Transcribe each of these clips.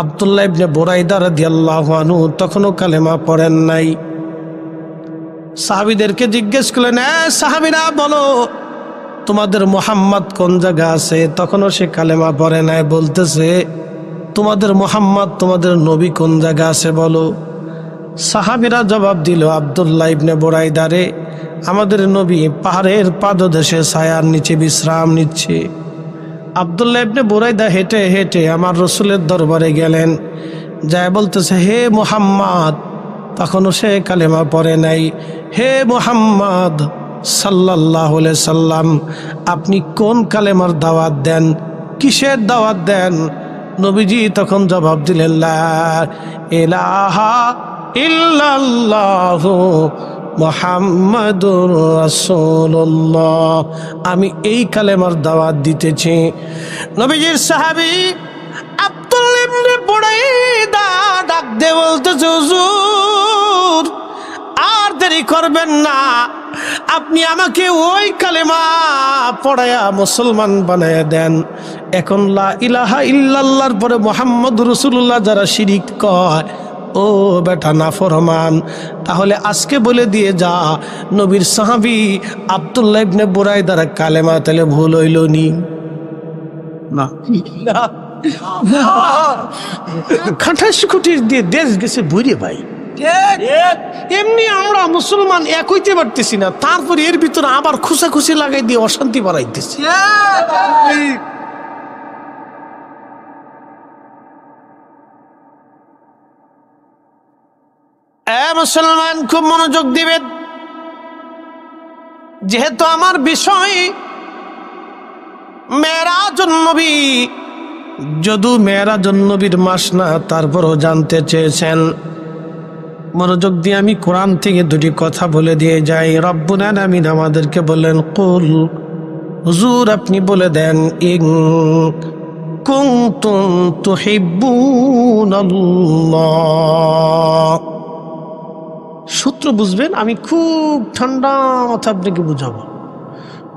আব্দুল্লাহ ইবনে বুরাইদা রাদিয়াল্লাহু আনহু তখনও কালেমা পড়েন নাই। সাহাবীদেরকে জিজ্ঞেস করলেন, সাহাবীরা বলো তোমাদের মুহাম্মদ কোন জায়গা আছে? তখনও সে কালেমা পড়ে নাই। বলতেছে, তোমাদের মুহাম্মদ, তোমাদের নবী কোন জায়গা আছে বলো। সাহাবীরা জবাব দিল, আব্দুল্লাহ ইবনে বুরাইদা রে, আমাদের নবী পাহাড়ের পাদদেশে ছায়ার নিচে বিশ্রাম নিচ্ছে। আব্দুল্লাহ ইবনে বুরাইদা হেঁটে হেঁটে আমার রসুলের দরবারে গেলেন, যায় বলতেছে, হে মুহাম্মদ, তখনও সে কালেমা পড়ে নাই। হে মুহাম্মদ সাল্লাল্লাহু আলাইহি সাল্লাম, আপনি কোন কালেমার দাওয়াত দেন, কিসের দাওয়াত দেন? নবীজি তখন জবাব দিলেন, লা ইলাহা ইল্লাল্লাহু মুহাম্মাদুর রাসূলুল্লাহ, আমি এই কালেমার দাওয়াত দিতেছি। নবীজির সাহাবী আব্দুল্লাহ ইবনে বুরাইদা ডাক দিয়ে বলতেছে, হুজুর আর দেরি করবেন না, আপনি আমাকে ওই কালেমা পড়ায়া মুসলমান বানায়া দেন। এখন লা ইলাহা ইল্লাল্লাহর পরে মুহাম্মদুর রাসূলুল্লাহ যারা শিরিক কয়, ও বেটা নাফরমান, তাহলে আজকে বলে দিয়ে যা, নবীর সাহাবী আব্দুল্লাহ ইবনে বুরাইদার কালেমা তাহলে ভুল হইল নি? না, খাটাশ কুটির দিয়ে দেশ গেছে বুড়ে ভাই। এমনি আমরা মুসলমান এক হইতে পারতেছি না, তারপরে এর ভিতরে আবার খুশাখুশি লাগাই দিয়ে অশান্তি বাড়াইতেছি। মুসলমান খুব মনোযোগ দিবেন, যেহেতু আমার বিষয় মেরাজুন নবী, যদু মেরাজুন নবীর মাস না, তারপরও জানতে চেয়েছেন, মনোযোগ দিয়ে আমি কোরআন থেকে দুটি কথা বলে দিয়ে যাই। রব্বুল আলামিন আমাদেরকে বলেন, কুল, হুজুর আপনি বলে দেন, ইন কুনতুম তুহিব্বুনাল্লাহ। সূত্র বুঝবেন, আমি খুব ঠান্ডা মাথা আপনাকে বুঝাবো।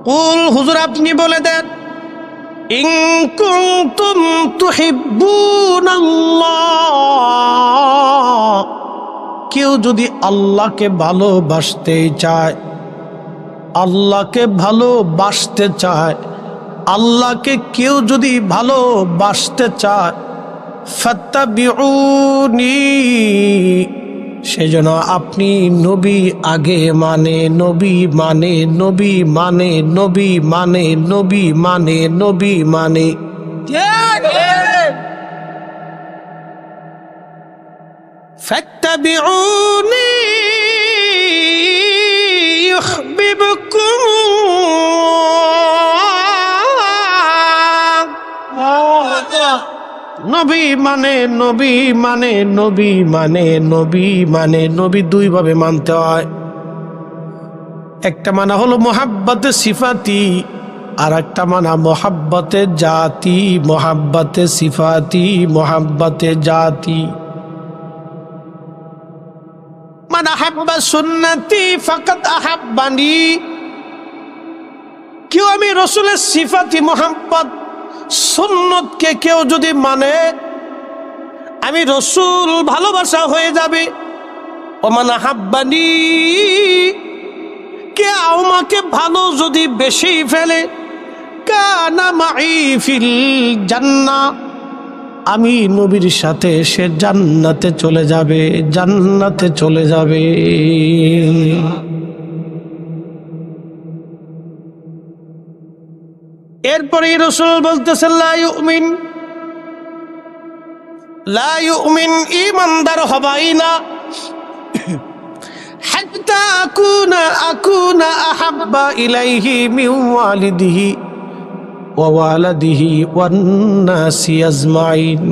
কুল, হুজুর আপনি বলে দেন, ইন কুনতুম তুহিব্বুনাল্লাহ, কেউ যদি আল্লাহকে ভালোবাসতে চায়, আল্লাহকে ভালোবাসতে চায়, আল্লাহকে কেউ যদি ভালোবাসতে চায়, ফাত্তাবিউনি, সেজন্য আপনি নবী আগে মানে, নবী মানে, নবী মানে, নবী মানে, নবী মানে, নবী মানে। ফাত্তাবিউনি ইউহিব্বুকুম, নবী মানে, নবী মানে, নবী মানে, নবী মানে। নবী দুই ভাবে মানতে হয়, একটা মানা হলো মুহাব্বতে সিফাতি, আর একটা মানা মুহাব্বতে জাতি। মুহাব্বতে সিফাতি, মুহাব্বতে জাতি। মান আহাব্বা সুন্নতি ফাকাদ আহাব্বানি, কেউ আমি রাসূলের সিফাতি মুহাব্বত সুন্নতকে কেউ যদি মানে, আমি রাসূল ভালোবাসা হয়ে যাবে। ওমান আহাব্বানি, কে আমাকে ভালো যদি বেশি ফেলে, কানা মাই ফিল জান্নাহ, আমি নবীর সাথে সে জান্নাতে চলে যাবে, জান্নাতে চলে যাবে। এরপরে রাসূল বলতেছেন, লা ইউমিন, ঈমানদার হবাই না, হাত্তা আকুনা আহাব্বা ইলাইহি মিন ওয়ালিদিহি ওয়া ওয়ালাদিহি ওয়ান নাসি আজমাইন,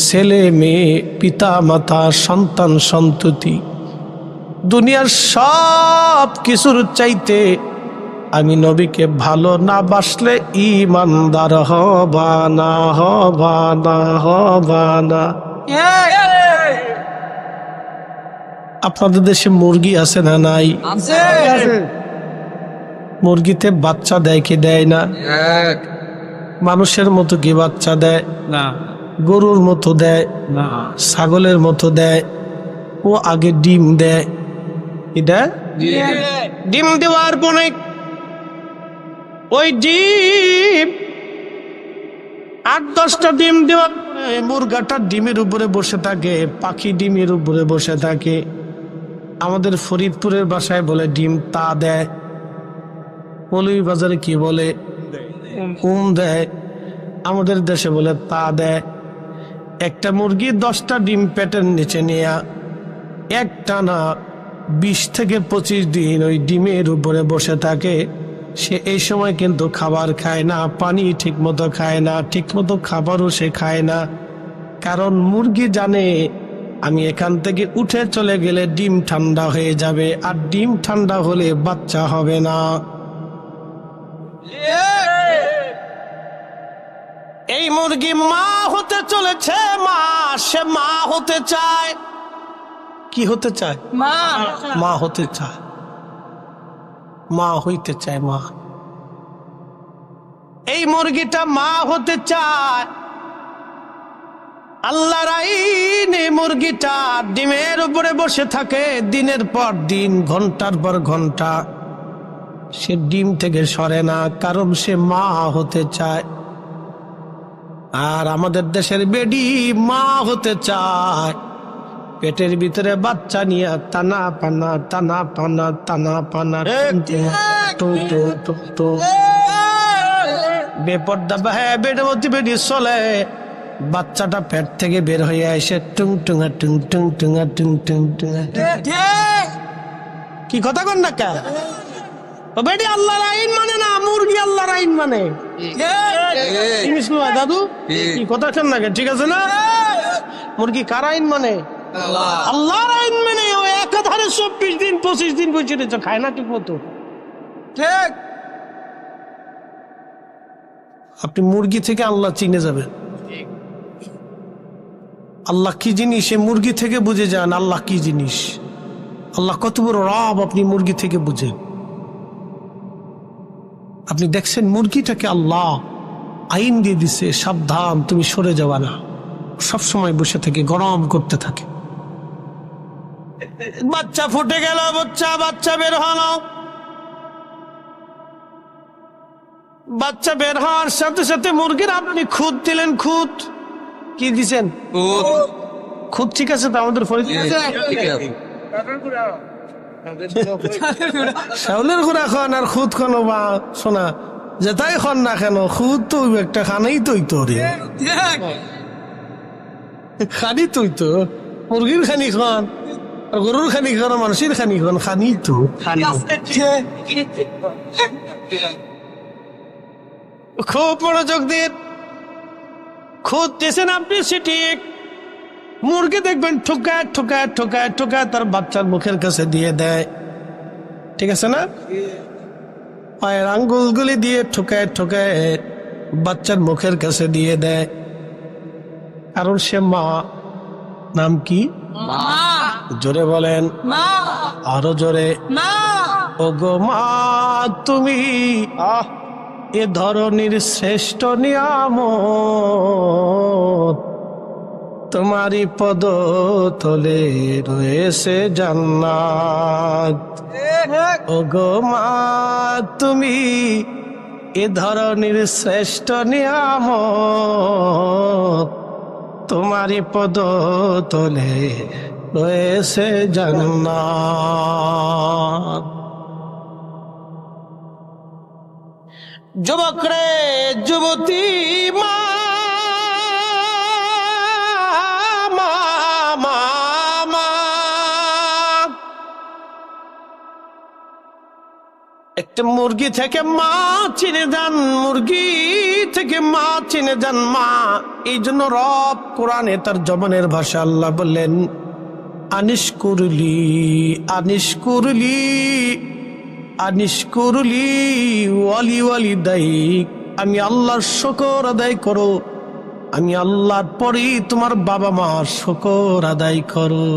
ছেলে মেয়ে, পিতা মাতা, সন্তান সন্ততি, দুনিয়ার সব কিছুর চাইতে আমি নবীকে ভালো না বাসলে ঈমানদার হবা না, হবা না, হবা না। আপনাদের দেশে মুরগি আছে না নাই? মুরগিতে বাচ্চা দেয় কি দেয় না? মানুষের মতো কি বাচ্চা দেয়? না। গরুর মতো দেয়, ছাগলের মতো দেয়। ও আগে ডিম দেয়। এটা ডিম দেওয়ার পরে ওই ডিম 8-10টা ডিম দেওয়ার পরে মুরগাটা ডিমের উপরে বসে থাকে, পাখি ডিমের উপরে বসে থাকে। আমাদের ফরিদপুরের ভাষায় বলে ডিম তা দেয়, বাজারে কি বলে দেয়, আমাদের দেশে বলে তা দেয়। একটা মুরগি 10টা ডিম পেটের নিচে নিয়ে একটানা 20 থেকে 25 দিন ওই ডিমের উপরে বসে থাকে। সে এই সময় কিন্তু খাবার খায় না, পানি ঠিক মতো খায় না, ঠিক মতো খাবারও সে খায় না। কারণ মুরগি জানে আমি এখান থেকে উঠে চলে গেলে ডিম ঠান্ডা হয়ে যাবে, আর ডিম ঠান্ডা হলে বাচ্চা হবে না। এই মুরগি মা হতে চলেছে, সে মা হতে চায়। কি হতে চায়? মা হতে চায়, মা হইতে চায়। মা, এই মুরগিটা মা হতে চায়। আল্লাহর আইনে মুরগিটা ডিমের উপরে বসে থাকে দিনের পর দিন, ঘন্টার পর ঘন্টা। সে ডিম থেকে সরে না, কারণ সে মা হতে চায়। আর আমাদের দেশের বেডি মা হতে চায়, পেটের ভিতরে বাচ্চা নিয়ে টানা পানা টানা পানা টানা পানা বেপর্দা বেডের মধ্যে বেডি চলে। বাচ্চাটা পেট থেকে বের হয়ে আসে টুং টুঙা টুং টুং টুঙা টুং টুং টুঙা। কি কথা কন না কে? বেডি আল্লাহর আইন মানে না, মুরগি আল্লাহর আইন মানে। দাদু কি কথা শোন না? ঠিক আছে না? মুরগি কার আইন মানে? আল্লাহর আইন মানে। ও একাধারে 24 দিন 25 দিন বসে খায় না ঠিক মতো। ঠিক, আপনি মুরগি থেকে আল্লাহ চিনে যাবেন। আল্লাহ কি জিনিস সে মুরগি থেকে বুঝে যান। আল্লাহ কি জিনিস, আল্লাহ কত বড় রব আপনি মুরগি থেকে বুঝেন। আপনি দেখছেন মুরগিটাকে আল্লাহ আইন দিয়ে দিছে, সাবধান তুমি সরে যাবা না। সবসময় বসে থেকে গরম করতে থাকে। বাচ্চা ফুটে গেল, বাচ্চা বের হলো। বাচ্চা বের হওয়ার সাথে সাথে মুরগির আপনি খুদ দিলেন। খুদ কি দিছেন? খুদ। ঠিক আছে তো? আমাদের চাউলের গুঁড়া খান আর খুদ খান বা শোনা যেটাই খান না কেন, খুদ তো একটা খানেই তৈ তো খানি তুই তো মুরগির খানি খান আর গরুর খানি খান, মানুষের খানি খান, খানি তো খুব মনোযোগ দিন। খুদ দিয়েছেন আপনি, ঠিক। মুরগি দেখবেন ঠোকায় ঠোকায় ঠোকায় ঠোকায় তার বাচ্চার মুখের কাছে দিয়ে দেয়। ঠিক আছে না? পায়ের আঙ্গুলগুলি দিয়ে ঠোকায় ঠোকায় বাচ্চার মুখের কাছে দিয়ে দেয়, কারণ সে মা। নাম কি? জোরে বলেন, আরো জোরে। ওগো মা তুমি এ ধরনের শ্রেষ্ঠ নিয়ামত, তোমারই পদ তলে রয়েছে জান্নাত। ওগো মা তুমি এ ধরনের শ্রেষ্ঠ নিয়ামত, তোমারই পদ তলে রয়েছে জান্নাত। যুবক রে যুবতী মা, একটা মুরগি থেকে মা চিনে যান, মুরগি থেকে মা চিনে যান। মা, এই জন্য রব কোরআনে তার জবানের ভাষা আল্লাহ বললেন আনিশকুরলি আনিশকুরলি আনিশকুরলি ওয়ালি ওয়ালিদাইক। আমি আল্লাহর শুকর আদায় করো, আমি আল্লাহর পরেই তোমার বাবা মার শুকর আদায় করো।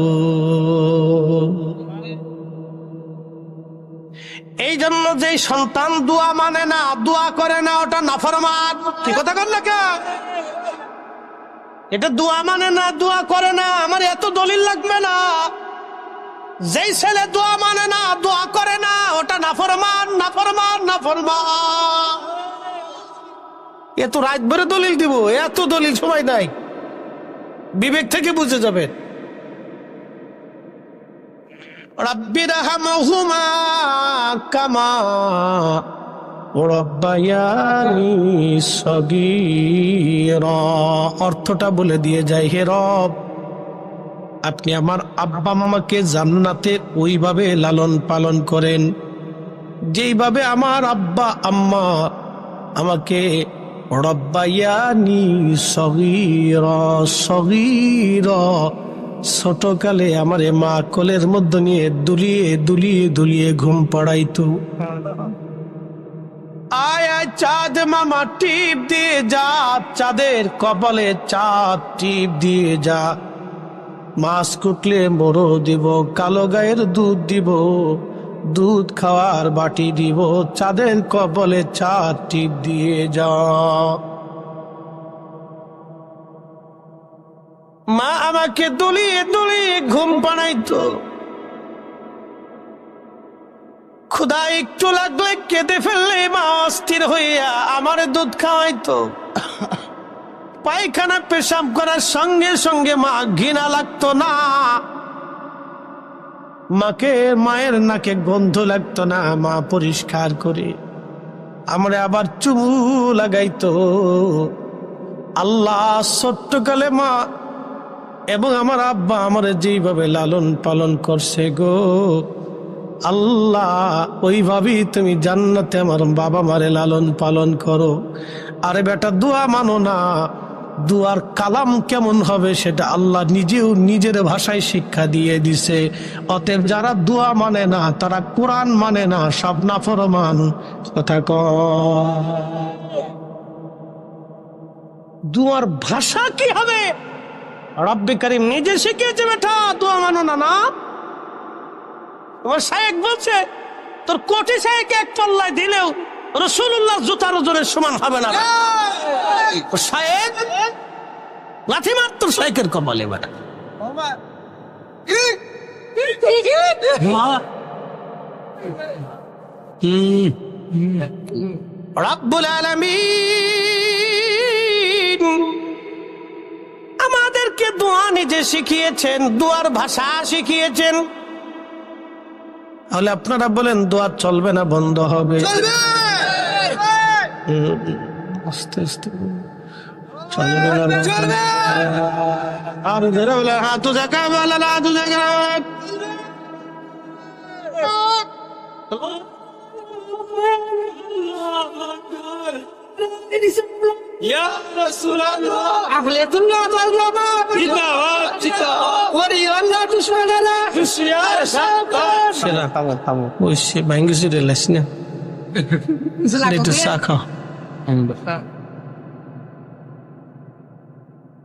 এই জন্য যে সন্তান দোয়া মানে না, দোয়া করে না, ওটা নাফরমান। কি কথা কর না কে? এটা দোয়া মানে না, দোয়া করে না, আমার এত দলিল লাগবে না। যেই ছেলে দোয়া মানে না, দোয়া করে না, ওটা নাফরমান, নাফরমান, নাফরমান। এত রাত ভরে দলিল দিব, এত দলিল সময় নাই, বিবেক থেকে বুঝে যাবে। রাব্বিরহামহুমা কামা রাব্বায়ানি সগীরা। অর্থটা বলে দিয়ে যায়, হে রব, আপনি আমার আব্বা আম্মাকে জান্নাতে ওইভাবে লালন পালন করেন যেইভাবে আমার আব্বা আম্মা আমাকে রব্বায়ানি সগীরা, সগীরা ছোটকালে আমারে মা কোলের মধ্যে নিয়ে দুলিয়ে দুলিয়ে দুলিয়ে ঘুম পাড়াইতো। আয় আয় চাঁদ মামা টিপ দিয়ে যা, চাঁদের কপালে চাঁদ টিপ দিয়ে যা। মাছ কুটলে মোড়ো দিব, কালো গায়ের দুধ দিব, দুধ খাওয়ার বাটি দিব, চাঁদের কপালে চাঁদ টিপ দিয়ে যা। মা আমাকে দুলিয়ে দুলিয়ে ঘুম পাড়াইতো। ক্ষুধা একটু লাগলে কেঁদে ফেললে মা অস্থির হইয়া আমারে দুধ খাওয়াইতো। পায়খানা পেশাব করার সঙ্গে সঙ্গে মা ঘৃণা লাগতো না, মাকে মায়ের নাকে গন্ধ লাগতো না, মা পরিষ্কার করে আমরা আবার চুমু লাগাইতো। আল্লাহ ছোট্টকালে মা এবং আমার আব্বা আমারে যেইভাবে লালন পালন করছে গো আল্লাহ, ওইভাবেই তুমি জান্নাতে আমার বাবা মারে লালন পালন করো। আরে বেটা দোয়া মানো না, দুয়ার কালাম কেমন হবে সেটা আল্লাহ নিজেও নিজের ভাষায় শিক্ষা দিয়ে দিছে। অতএব যারা দোয়া মানে না, তারা কোরআন মানে না, সব নাফরমান। কথা দুয়ার ভাষা কি হবে? রব্বে কারীম নিজে শিখিয়েছে বেটা দোয়া মানো না। না, তোমার শায়েখ বলছে তোর কোটি শায়েক এক পাল্লায় দিলেও রাসূলুল্লাহ জুতার ওজনের সমান হবে না। শায়েখ লাথি মার তোর শায়েকের কপালে বেটা। রব্বুল আলামিন আমাদেরকে দোয়া নিজে শিখিয়েছেন, দোয়ার ভাষা শিখিয়েছেন। তাহলে আপনারা বলেন দোয়া চলবে না বন্ধ হবে? আস্তে আস্তে চলবে না, চলবে। আর ধরে বলে হাত জায়গা বলে না, হাত জায়গা ইয়া রাসূলুল্লাহ আহলাতুল্লাহ তাআলা জিন্দাবাদ ওরি আল্লাহ দুশমনেরা হুশিয়ার সাবধান। সেরা খাবো ওই সে ভাঙ্গিছে রে লাসনা একটু সাখা।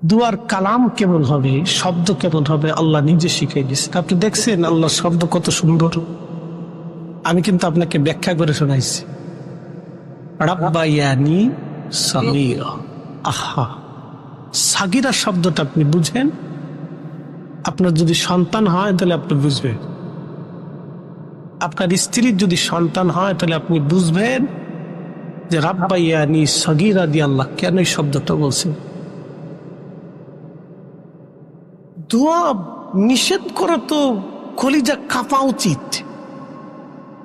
দুয়ার কালাম কেমন হবে, শব্দ কেমন হবে আল্লাহ নিজে শিখিয়ে দিয়েছে। আপনি দেখছেন আল্লাহর শব্দ কত সুন্দর, আমি কিন্তু আপনাকে ব্যাখ্যা করে শোনাইছি। রাব্বায়ানি সাগীরা, আহা সাগীরা শব্দটা আপনি বুঝেন, আপনার যদি সন্তান হয় তাহলে আপনি বুঝবেন, আপনার স্ত্রীর যদি সন্তান হয় তাহলে আপনি বুঝবেন যে রাব্বায়ানি সাগীরা দিয়ে আল্লাহ কেন এই শব্দটা বলছেন। দোয়া নিষেধ করা তো কলিজা কাঁপা উচিত,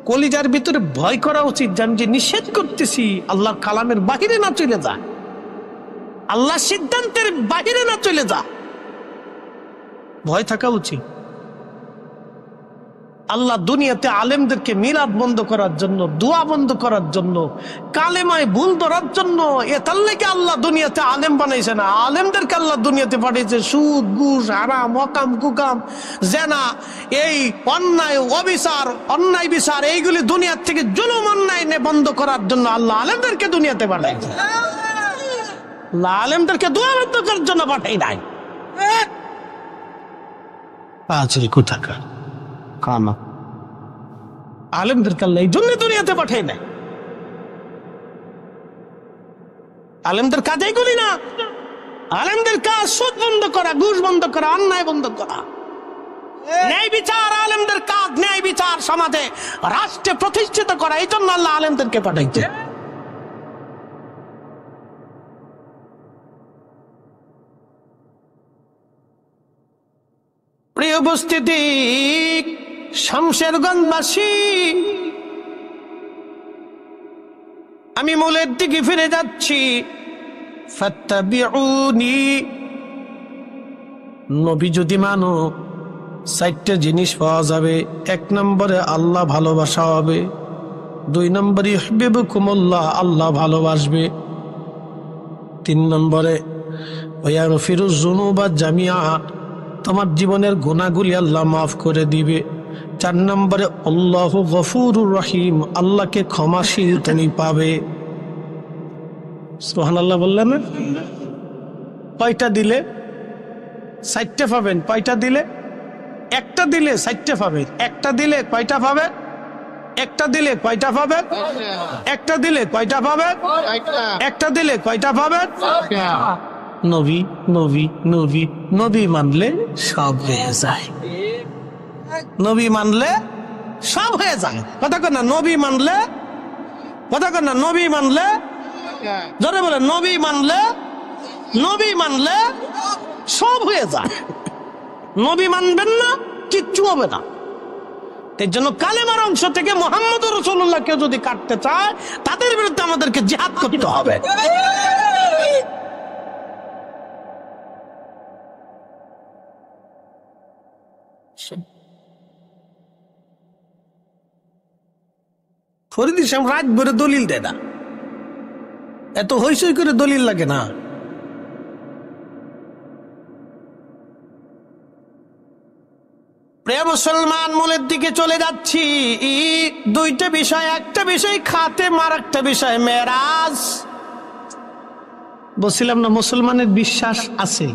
কলিজার ভিতরে ভয় করা উচিত যে আমি যে নিষেধ করতেছি আল্লাহর কালামের বাহিরে না চলে যা, আল্লাহর সিদ্ধান্তের বাহিরে না চলে যা, ভয় থাকা উচিত। আল্লাহ দুনিয়াতে আলেমদেরকে মিলাদ বন্ধ করার জন্য, দোয়া বন্ধ করার জন্য, কালেমায় ভুল ধরার জন্য, এটার লেগে আল্লাহ দুনিয়াতে আলেম বানাইছে না। আলেমদেরকে আল্লাহ দুনিয়াতে পাঠিয়েছে সুদ, ঘুষ, হারাম, হকাম, কুকাম, জেনা, এই অন্যায়, অবিচার, অন্যায় বিচার, এইগুলি দুনিয়ার থেকে জুলুম অন্যায় বন্ধ করার জন্য আল্লাহ আলেমদেরকে দুনিয়াতে পাঠাইছে। আল্লাহ আলেমদেরকে দোয়া বন্ধ করার জন্য পাঠাই নাই। কোথাকার কামা আলেমদেরকে আল্লাহ এই জন্য দুনিয়াতে পাঠাই নাই। আলেমদের কাজেই করি না, আলেমদের কাজ সুদ বন্ধ করা, ঘুষ বন্ধ করা, অন্যায় বন্ধ করা, ন্যায় বিচার। আলেমদের কাজ ন্যায় বিচার সমাজে রাষ্ট্রে প্রতিষ্ঠিত করা। এই জন্য আল্লাহ আলেমদেরকে পাঠাইছে। প্রিয় উপস্থিতি, শামশেরগঞ্জবাসী, আমি মূলের দিকে ফিরে যাচ্ছি। ফাত্তাবিউনি, নবী যদি মানো 4টা জিনিস পাওয়া যাবে। 1 নম্বরে আল্লাহ ভালোবাসা হবে, 2 নম্বরে ইউহিব্বুকুমুল্লাহ, আল্লাহ ভালোবাসবে, 3 নম্বরে ওয়াগফিরুয যুনুবা জামিআ, তোমার জীবনের গুনাহগুলি আল্লাহ মাফ করে দিবে, 4 নম্বরে আল্লাহু গফুরুর রহিম, আল্লাহকে ক্ষমাশীল তুমি পাবে। সুবহানাল্লাহ বললেন না? কয়টা দিলে 4টা পাবেন? কয়টা দিলে? একটা দিলে 4টা পাবেন। একটা দিলে কয়টা পাবেন? একটা দিলে কয়টা পাবেন? একটা দিলে কয়টা পাবেন? একটা দিলে কয়টা পাবেন? নবী নবী নবী নবী মানলে সব হয়ে যায়। নবী মানলে সব হয়ে যায়। কথা কর না, নবী মানলে, কথা কর না, নবী মানলে, জোরে বলে, নবী মানলে, নবী মানলে সব হয়ে যায়। নবী মানবেন না, কিচ্ছু হবে না। এর জন্য কালেমার অংশ থেকে মুহাম্মদুর রাসূলুল্লাহকে যদি কাটতে চায়, তাদের বিরুদ্ধে আমাদেরকে জিহাদ করতে হবে। ফরিদ ইসলাম রাত ভরে দলিল দেয় না, এত হইচই করে দলিল লাগে না। প্রিয় মুসলমান, মূলের দিকে চলে যাচ্ছি। 2টা বিষয়, একটা বিষয় খাতেম, আর একটা বিষয় মেরাজ। বলছিলাম না, মুসলমানের বিশ্বাস আছে,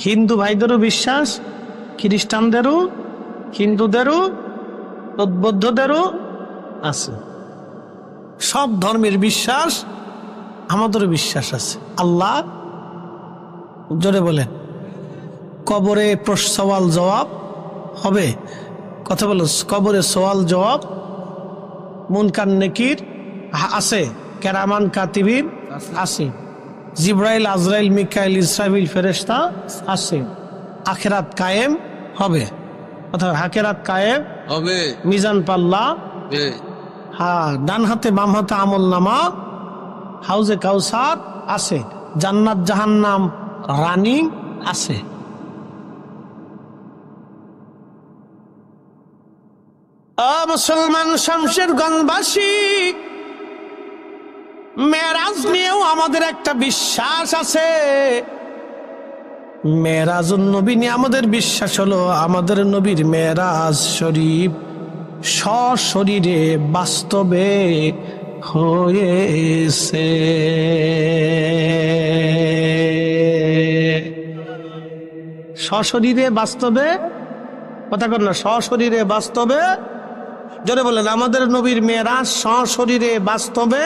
হিন্দু ভাইদেরও বিশ্বাস, খ্রিস্টানদেরও, হিন্দুদেরও, বৌদ্ধদেরও আছে। সব ধর্মের বিশ্বাস, আমাদেরও বিশ্বাস আছে। আল্লাহ, জোরে বলেন, কবরে সওয়াল জবাব হবে। কথা বলো, কবরে সওয়াল জবাব, মুনকার নেকির আছে, কেরামান কাতিবিন আছে, জিব্রাইল, আজরাইল, মিকাইল, ইসরাফিল ফেরেশতা আছে। আখিরাত কায়েম হবে, অর্থাৎ আখিরাত কায়েম হবে। মিজান পাল্লা, হ্যাঁ, ডান হাতে বাম হাতে আমল নামা, হাউজে কাউসার আছে, জান্নাত জাহান্নাম রানিং আছে। মুসলমান শামশেরগঞ্জবাসী, মেরাজ নিয়েও আমাদের একটা বিশ্বাস আছে। মেরাজুন নবী নিয়ে আমাদের বিশ্বাস হলো, আমাদের নবীর মেরাজ শরীফ সশরীরে বাস্তবে হয়েছে। সশরীরে বাস্তবে, কথা কর না, সশরীরে বাস্তবে, জোরে বলেন, আমাদের নবীর মেরাজ সশরীরে বাস্তবে,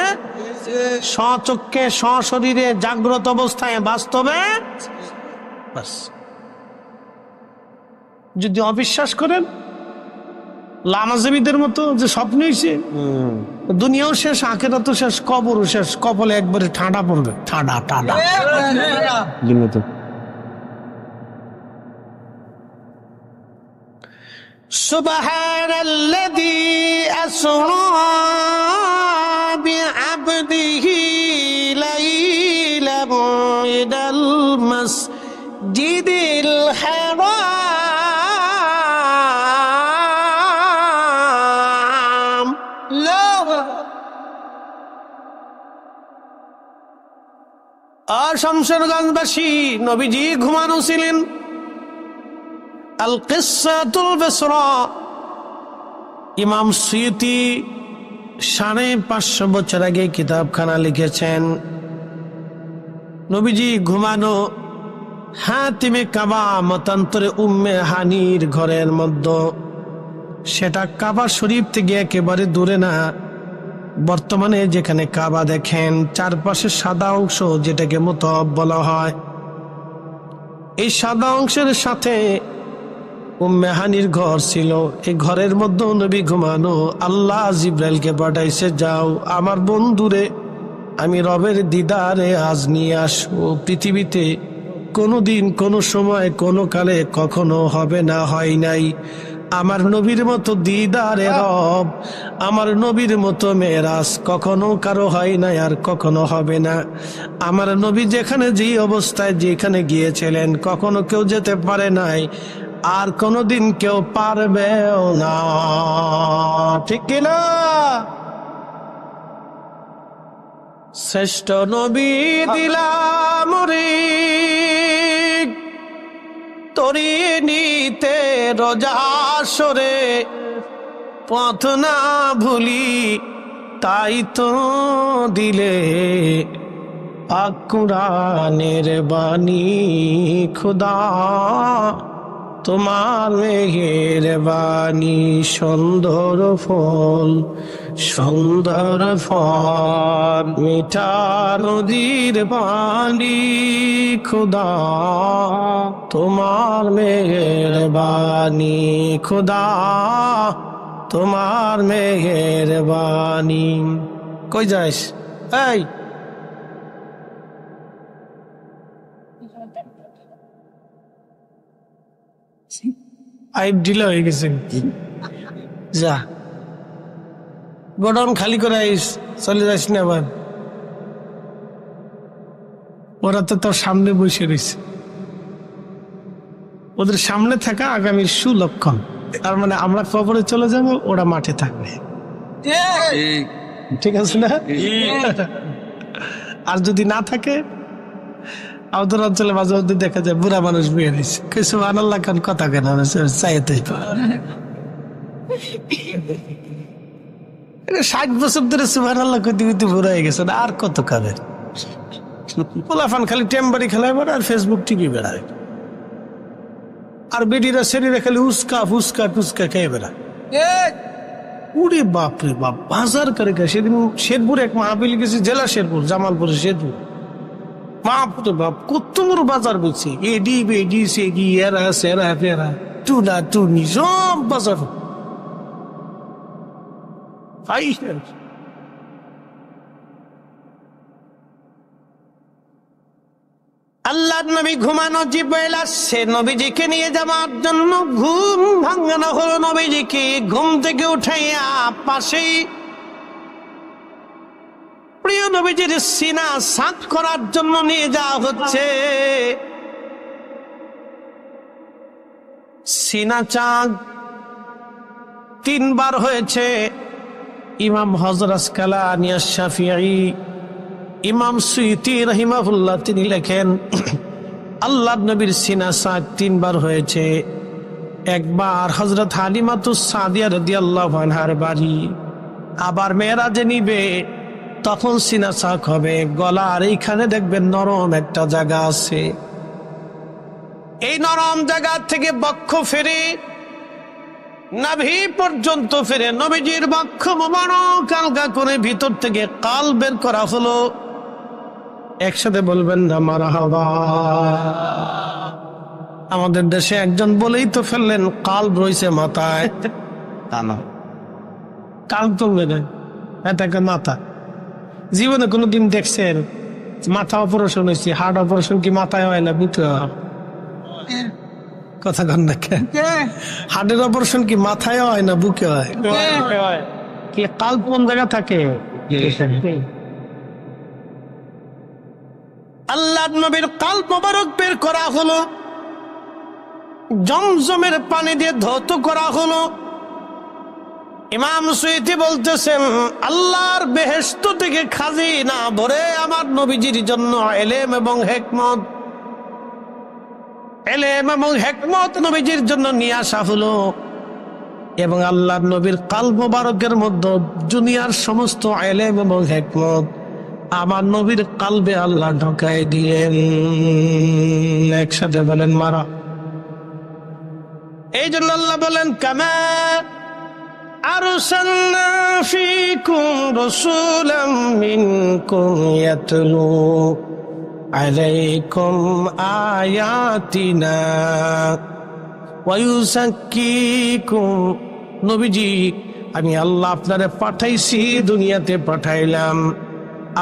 স্বচক্ষে সশরীরে জাগ্রত অবস্থায় বাস্তবে। বাস, যদি অবিশ্বাস করেন লামাজীবীদের মতো যে স্বপ্ন হয়েছে, দুনিয়াও শেষ, আখিরাতও শেষ, কবরও শেষ, কপালে একবারে ঠান্ডা পড়বে, ঠান্ডা ঠান্ডা। সুবহানাল্লাযী আসরা বিআবদিহি লাইলাম ইলাল মাসজিদিল হারাম। শামশেরগঞ্জবাসী, নবীজি ঘুমানো ছিলেন। আল কিসসাতুল বিসরা, ইমাম সুয়ুতি 550 বছর আগে কিতাবখানা লিখেছেন। নবীজি ঘুমানো হাতিমে কাবা, মতান্তরে উম্মে হানির ঘরের মধ্যে। সেটা কাবা শরীফ থেকে একেবারে দূরে না, বর্তমানে যেখানে কাবা দেখেন চারপাশে সাদা অংশ যেটাকে মুতাওয়াফ বলা হয়, এই সাদা অংশের সাথে উম্মে হানির ঘর ছিল। এই ঘরের মধ্যে নবী ঘুমানো। আল্লাহ জিব্রাইলকে পাঠাইছে, যাও আমার বন্ধুরে আমি রবের দিদারে আজ নিয়ে আসবো। পৃথিবীতে কোনোদিন কোনো সময় কোনো কালে কখনো হবে না, হয় নাই। আমার নবীর মতো দিদারে রব, আমার নবীর মতো মেরাজ কখনো কারো হয় নাই, আর কখনো হবে না। আমার নবী যেখানে যে অবস্থায় যেখানে গিয়েছিলেন কখনো কেউ যেতে পারে নাই, আর কোনোদিন কেউ পারবেও না। ঠিক কিনা? শ্রেষ্ঠ নবী দিলাম রে তরি নিতে রোজা সরে, পথ না ভুলি তাই তো দিলে পাক কুরআনের বাণী। খুদা তোমার মেহেরবানি, সুন্দর ফল সুন্দর ফল মিঠা নদীর পানি। খুদা তোমার মেহেরবানি, খুদা তোমার মেহেরবানি। কই যাস? এই পাইপ ঢিলা হয়ে গেছে, যা গোডাউন খালি করে আইস, চলে যাস না আবার। ওরা তো তোর সামনে বসে রয়েছে, ওদের সামনে থাকা আগামীর সুলক্ষণ। তার মানে আমরা কবরে চলে যাবো, ওরা মাঠে থাকবে। ঠিক আছে না? আর যদি না থাকে, আমাদের অঞ্চলে মাঝে মধ্যে দেখা যায় বুড়া মানুষ বিয়ে দিচ্ছে, কিছু আনাল্লাহ খান কথা কেন চাইতে 60 বছর ধরে সুবহান আল্লাহ কইতে কইতে বুড়া হয়ে গেছে, আর কত কাবে পোলাফান খালি টেম্বারি খেলায় বেড়ায় আর ফেসবুক টিভি বেড়ায়, আর বেটিরা শরীরে খালি উস্কা ফুসকা টুসকা খেয়ে বেড়ায়। উরে বাপরে বাপ, বাজার করে সেদিন শেরপুর এক মাহফিল গেছে, জেলা শেরপুর, জামালপুর শেরপুর। বাপরে বাপ, কত বড় বাজার বলছে, এডি বেডি সেডি এরা সেরা ফেরা টুনা টুনি সব বাজার। আল্লাহ নবী ঘুমানো, জিব্রাইল আসছে নবীজিকে নিয়ে যাওয়ার জন্য। ঘুম ভাঙানো হলো নবীজিকে, ঘুম থেকে উঠাইয়া পাশেই প্রিয় নবীজির সিনা সাত করার জন্য নিয়ে যাওয়া হচ্ছে। সিনা চাক 3 বার হয়েছে। ইমাম হযরত আসকালানী আশ-শাফিঈ, ইমাম সুয়ুতী রাহিমাহুল্লাহ তিনি লেখেন, আল্লাহ নবীর সিনা চাক 3 বার হয়েছে। একবার হযরত হালিমাতুস সাদিয়া রাদিয়াল্লাহু আনহার বাড়ি, আবার মেরাজে নিবে, তখন সিনা চাক হবে। গলার এইখানে দেখবেন নরম একটা জায়গা আছে, এই নরম জায়গা থেকে বক্ষ ফেরে নাভি পর্যন্ত ফেরে নবীজির বক্ষ মোবারক হালকা করে ভিতর থেকে কাল বের করা হলো। একসাথে বলবেন না মারহাবা। আমাদের দেশে একজন বলেই তো ফেললেন, কাল্ব রয়েছে মাথায়। কাল্ব তো এটাকে মাথা, জীবনে কোনোদিন দেখছেন মাথা অপারেশন হয়েছে? হার্ট অপারেশন কি মাথায় হয় না, বুঝতে কথা কন না? হার্টের অপারেশন কি মাথায় হয় না বুকে হয়? কি কাল্ব কোন জায়গা থাকে? আল্লাহ নবীর কাল্ব মোবারক বের করা হলো, জমজমের পানি দিয়ে ধৌত করা হলো। ইমাম সুয়ুতী বলতেছেন, আল্লাহর বেহেশত থেকে খাজিনা ভরে আমার নবীজির জন্য ইলম এবং হিকমত, ইলম এবং হিকমত নবীজির জন্য নিয়ে আসা হলো। এবং আল্লাহর নবীর কাল্ব মোবারকের মধ্যে দুনিয়ার সমস্ত ইলম এবং হিকমত আমার নবীর কালবে আল্লাহ ঢোকায় দিলেন। একসাথে বলেন মারা। এই জন্য আল্লাহ বলেন, কামা আরসালনা ফীকুম রাসূলাম মিনকুম ইয়াতলু আলাইকুম আয়াতিনা ওয়া ইউযাক্কিকুম। নবীজি, আমি আল্লাহ আপনারে পাঠাইছি, দুনিয়াতে পাঠাইলাম,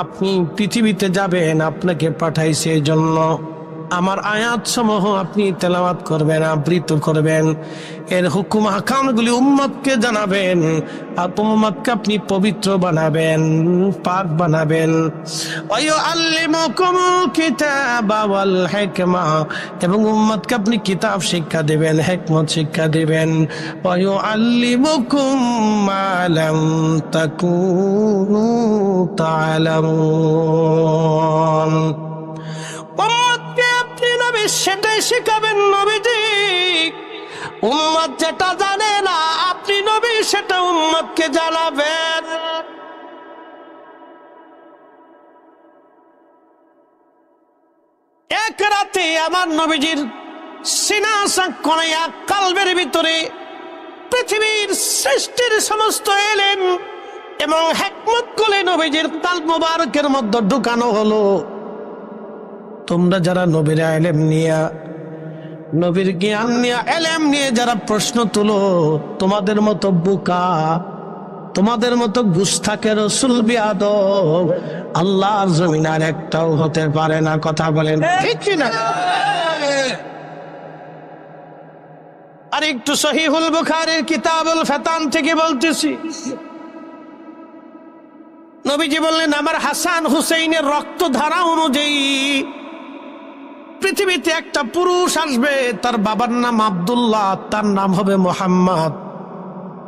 আপনি পৃথিবীতে যাবেন, আপনাকে পাঠাইছে এই জন্য আমার আয়াত সমূহ আপনি তেলাওয়াত করবেন, আবৃত্তি করবেন, এর হুকুম আহকামগুলি উম্মতকে জানাবেন, আর উম্মতকে আপনি পবিত্র বানাবেন, পাক বানাবেন। ওয়ায়ুআল্লিমুকুমুল কিতাবা ওয়াল হিকমা, এবং উম্মতকে আপনি কিতাব শিক্ষা দিবেন, হিকমত শিক্ষা দিবেন। ওয়ায়ুআল্লিমুকুম মা লাম তাকুনু তা'লামুন। উম্মতকে আপনি নবী সেটাই শিখাবেন নবীজি। উম্মত যেটা জানে না আপনি নবী সেটা উম্মতকে জানাবেন। এক রাতে আমার নবীজির সিনা সাক্কনায়া কালবের ভিতরে পৃথিবীর সৃষ্টির সমস্ত ইলম এবং হিকমত গুলি নবীজির কালব মুবারকের মধ্যে ঢুকানো হলো। তোমরা যারা নবীর ইলম নিয়া, নবীর জ্ঞান নিয়ে, ইলম নিয়ে যারা প্রশ্ন তুলো, তোমাদের মতো বোকা, তোমাদের মতো গুস্তাখে রাসূল বিয়াদব আল্লাহর জমিনে আর একটাও হতে পারে না। কথা বলেন ঠিক কি না? আর একটু সহিহুল বুখারীর কিতাবুল ফিতান থেকে বলতেছি। নবীজি বললেন, আমার হাসান হুসাইনের রক্ত ধারা অনুযায়ী পৃথিবীতে একটা পুরুষ আসবে, তার বাবার নাম আব্দুল্লাহ, তার নাম হবে মুহাম্মদ,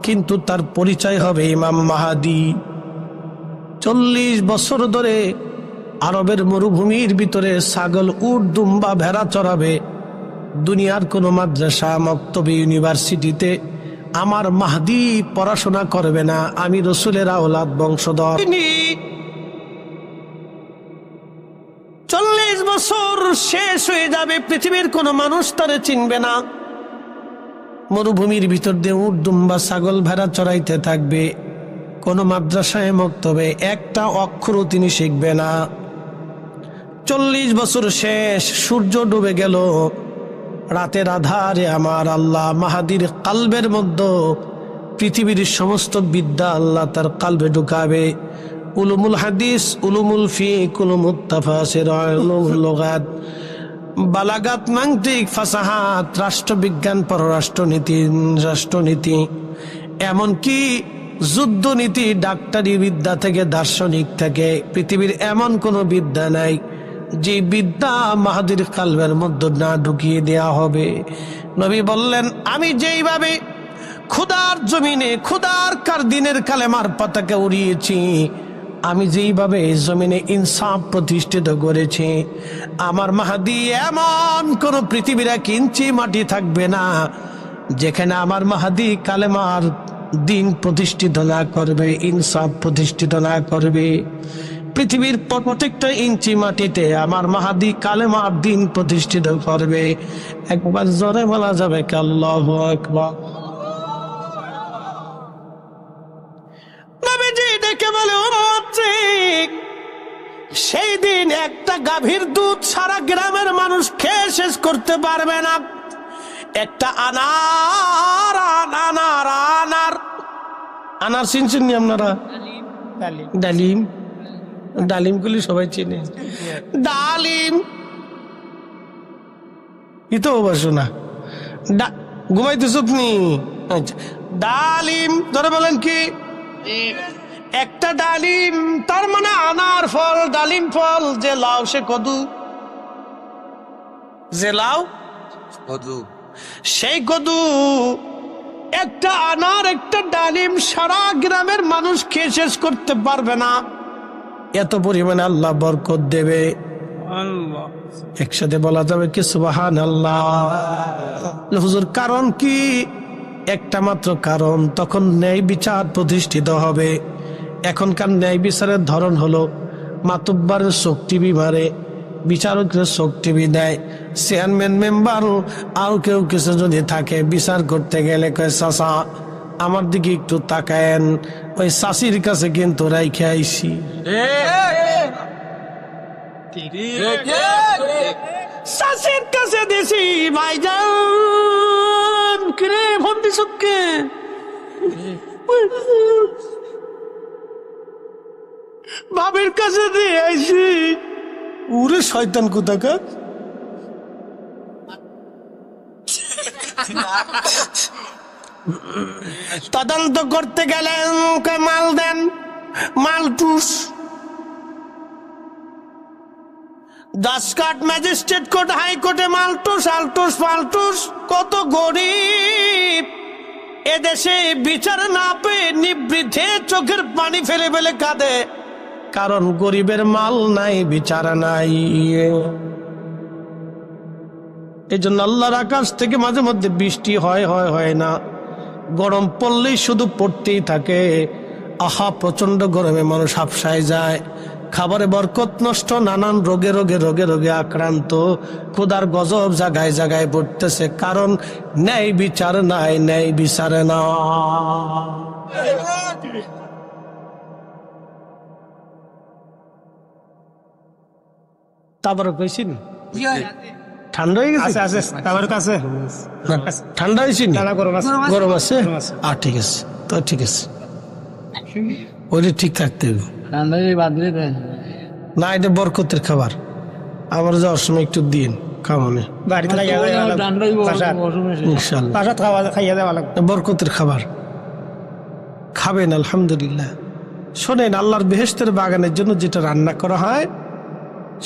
কিন্তু তার পরিচয় হবে ইমাম মাহাদি। 40 বছর ধরে আরবের মরুভূমির ভিতরে ছাগল, উট, দুম্বা, ভেড়া চড়াবে। দুনিয়ার কোনো মাদ্রাসা, মক্তবে, ইউনিভার্সিটিতে আমার মাহদি পড়াশোনা করবে না। আমি রসুলের আওলাদ, বংশধর। 40 বছর শেষ হয়ে যাবে, পৃথিবীর কোনো মানুষ তারে চিনবে না। মরুভূমির ভিতর দিয়ে উট, দুম্বা, ছাগল, ভেড়া চড়াইতে থাকবে। কোনো মাদ্রাসায়, মক্তবে একটা অক্ষরও তিনি শিখবে না। 40 বছর শেষ, সূর্য ডুবে গেল। রাতের আধারে আমার আল্লাহ মাহাদির কালবের মধ্যে পৃথিবীর সমস্ত বিদ্যা আল্লাহ তার কালবে ঢুকাবে। উলুমুল হাদিস, উলুমুল ফিক, উলুমুত তাফাসির, উলুমুল লুগাত, বালাগাত, মানতিক, ফাসাহাত, রাষ্ট্রবিজ্ঞান, পররাষ্ট্রনীতি, রাষ্ট্রনীতি, এমনকি যুদ্ধনীতি, ডাক্তারি বিদ্যা থেকে, দার্শনিক থেকে, পৃথিবীর এমন কোনো বিদ্যা নাই যে বিদ্যা মাহাদির কালবের মধ্যে না ঢুকিয়ে দেয়া হবে। নবী বললেন, আমি যেইভাবে খুদার জমিনে, খুদার কার দিনের কালেমার পতাকা উড়িয়েছি, আমি যেইভাবে এই জমিনে ইনসাফ প্রতিষ্ঠিত করেছি, আমার মাহাদি এমন কোন পৃথিবীর 1 ইঞ্চি মাটি থাকবে না যেখানে আমার মাহাদি কালেমার দিন প্রতিষ্ঠিত না করবে, ইনসাফ প্রতিষ্ঠিত না করবে। পৃথিবীর প্রত্যেকটা ইঞ্চি মাটিতে আমার মাহাদি কালেমার দিন প্রতিষ্ঠিত করবে। একবার জোরে বলা যাবে কি আল্লাহু আকবার? নবীজি ডেকে বলে, সেই দিন একটা গাভীর দুধ সারা গ্রামের মানুষ খেয়ে শেষ করতে পারবে না। একটা আনার আনার আনার আনার চিনছেন নি আপনারা? ডালিম, ডালিম গুলি সবাই চিনে। ডালিম ইতো অবশ্য না, ঘুমাইতেছ তুমি? আচ্ছা, ডালিম ধরে বলেন কি? একটা ডালিম তার মানে আনার ফল, ডালিম ফল। যে লাউ সে কদু, যে লাউ কদু, সেই কদু। একটা আনার, একটা ডালিম সারা গ্রামের মানুষ খেয়ে শেষ করতে পারবে না। এত পরিমাণে আল্লাহ বরকত দেবে। একসাথে বলা যাবে কি সুবহানাল্লাহ? হুজুর কারণ কি? একটা মাত্র কারণ, তখন ন্যায় বিচার প্রতিষ্ঠিত হবে। এখনকার ন্যায় বিচারের ধরন হলো মাতুব্বারের চোখ টিভি মারে, বিচারকের চোখ টিভি দেয়, চেয়ারম্যান মেম্বার আর কেউ কিছু যদি থাকে বিচার করতে গেলে কয় চাচা আমার দিকে একটু তাকায়েন, ওই চাষির কাছে কিন্তু রাইখে আইছি। চাষির কাছে দিছি। ভাইজান কিরে ফোন দিস কে? বাবির কাছে দিয়ে আইছি। উরে শয়তান কোথাকার। তদন্ত করতে গেলেন, মাল দেন, মালটুস। দাসকাট, ম্যাজিস্ট্রেট কোর্ট, হাইকোর্টে মালটুস, আলটুস ফালটুস। কত গরিব এদেশে বিচার না পেয়ে নিবৃথে চোখের পানি ফেলে ফেলে কাঁদে, কারণ গরিবের মাল নাই, বিচার নাই। এই জন্য আল্লাহর আকাশ থেকে মাঝে মধ্যে বৃষ্টি হয় না, গরম পড়লেই শুধু পড়তেই থাকে। আহা, প্রচন্ড গরমে মানুষ হাফসায় যায়, খাবারে বরকত নষ্ট, নানান রোগে রোগে রোগে রোগে আক্রান্ত, ক্ষুধার গজব জায়গায় জায়গায় পড়তেছে, কারণ ন্যায় বিচার নাই, ন্যায় বিচার না। তারপরে কইছি না ঠান্ডা হয়ে গেছে, ঠান্ডা হয়েছি, গরম আছে। আর ঠিক আছে, তো ঠিক আছে, ওইটা ঠিক থাকতে হবে না। এটা বরকতের খাবার, আমার যাওয়ার সময় একটু দিন খাওয়ানে, বরকতের খাবার খাবেন। আলহামদুলিল্লাহ। শোনেন, আল্লাহর বেহেশতের বাগানের জন্য যেটা রান্না করা হয়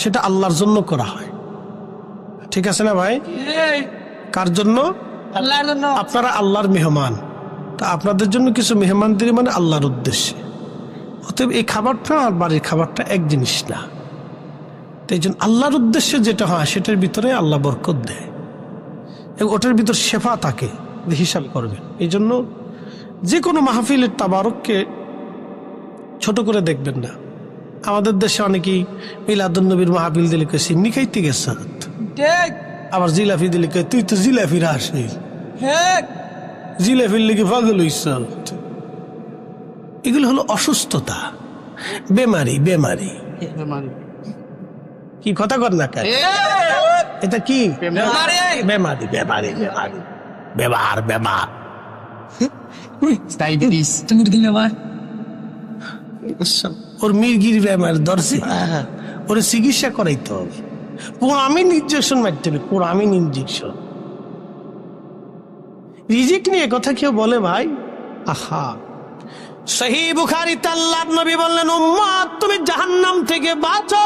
সেটা আল্লাহর জন্য করা হয়, ঠিক আছে না ভাই? কার জন্য? আপনারা আল্লাহর মেহমান, তা আপনাদের জন্য কিছু মেহমানদারি মানে আল্লাহর উদ্দেশ্যে। অতএব এই খাবারটা আর বাড়ির খাবারটা এক জিনিস না। তাই জন্য আল্লাহর উদ্দেশ্যে যেটা হয় সেটার ভিতরে আল্লাহ বরকত দেয়, এবং ওটার ভিতর শেফা থাকে, হিসাব করবেন। এই জন্য যে কোনো মাহফিলের তাবারককে ছোট করে দেখবেন না। আমাদের দেশে অনেকেই মিলাদুন্নবীর মাহফিল দিলে কই সিন্নি খাইতে গেছ, আবার জিলাপি দিলে কই তুই তো জিলাপির আসি, জিলাপির লেগে পাগল হইছ। এগুলো হলো অসুস্থতা, বেমারি। বেমারি কি কথা কর না কেন? এটা কি বেমারি? বেমারি, বেমারি, বেমার, বেমার। ওর মির্গির বেমার ধরছে, ওরে চিকিৎসা করাইতে হবে, কোরআমিন ইনজেকশন মারতে হবে, কোরআমিন ইনজেকশন। রিজিক নিয়ে কথা কেউ বলে ভাই? আহা, সহিহ বুখারীতে আল্লাহর নবী বললেন, উম্মত তুমি জাহান্নাম থেকে বাঁচো,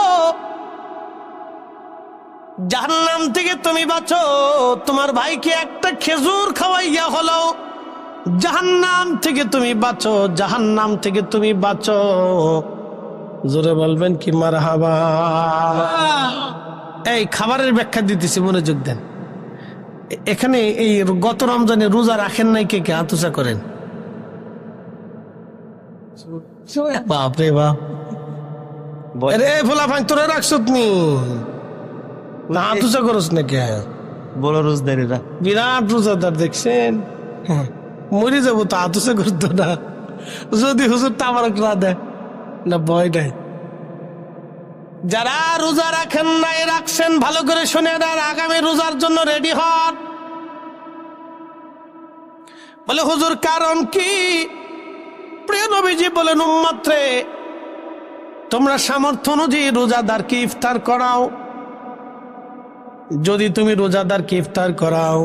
জাহান্নাম থেকে তুমি বাঁচো। তোমার ভাইকে একটা খেজুর খাওয়াইয়া হলো জাহান্নাম থেকে তুমি বাঁচো, জাহান্নাম থেকে তুমি বাঁচো। জোরে বলবেন কি মারহাবা। এই খাবারের ব্যাখ্যা দিতেছি, মনোযোগ দেন। এখানে এই গত রমজানে রোজা রাখেন নাই কে কে? হাত উঁচা করেন। বাপরে বাপ, রে ফোলা ফাইন তোরা রাখছত নি, হাত উঁচা করস না কে? বড় রোজদারেরা বিরাট রোজাদার দেখছেন, মরে যাবো তো হাত উঁচা করতো না যদি হুজুর তাবারক না দেয় না, ভয় দেয়। যারা রোজা রাখেন নাই, রাখছেন, ভালো করে শুনে আর আগামী রোজার জন্য রেডি হন। বলে হুজুর কারণ কি? প্রিয় নবীজি বলেন, উম্মত রে, তোমরা সামর্থ্য অনুযায়ী রোজাদারকে ইফতার করাও। যদি তুমি রোজাদারকে ইফতার করাও,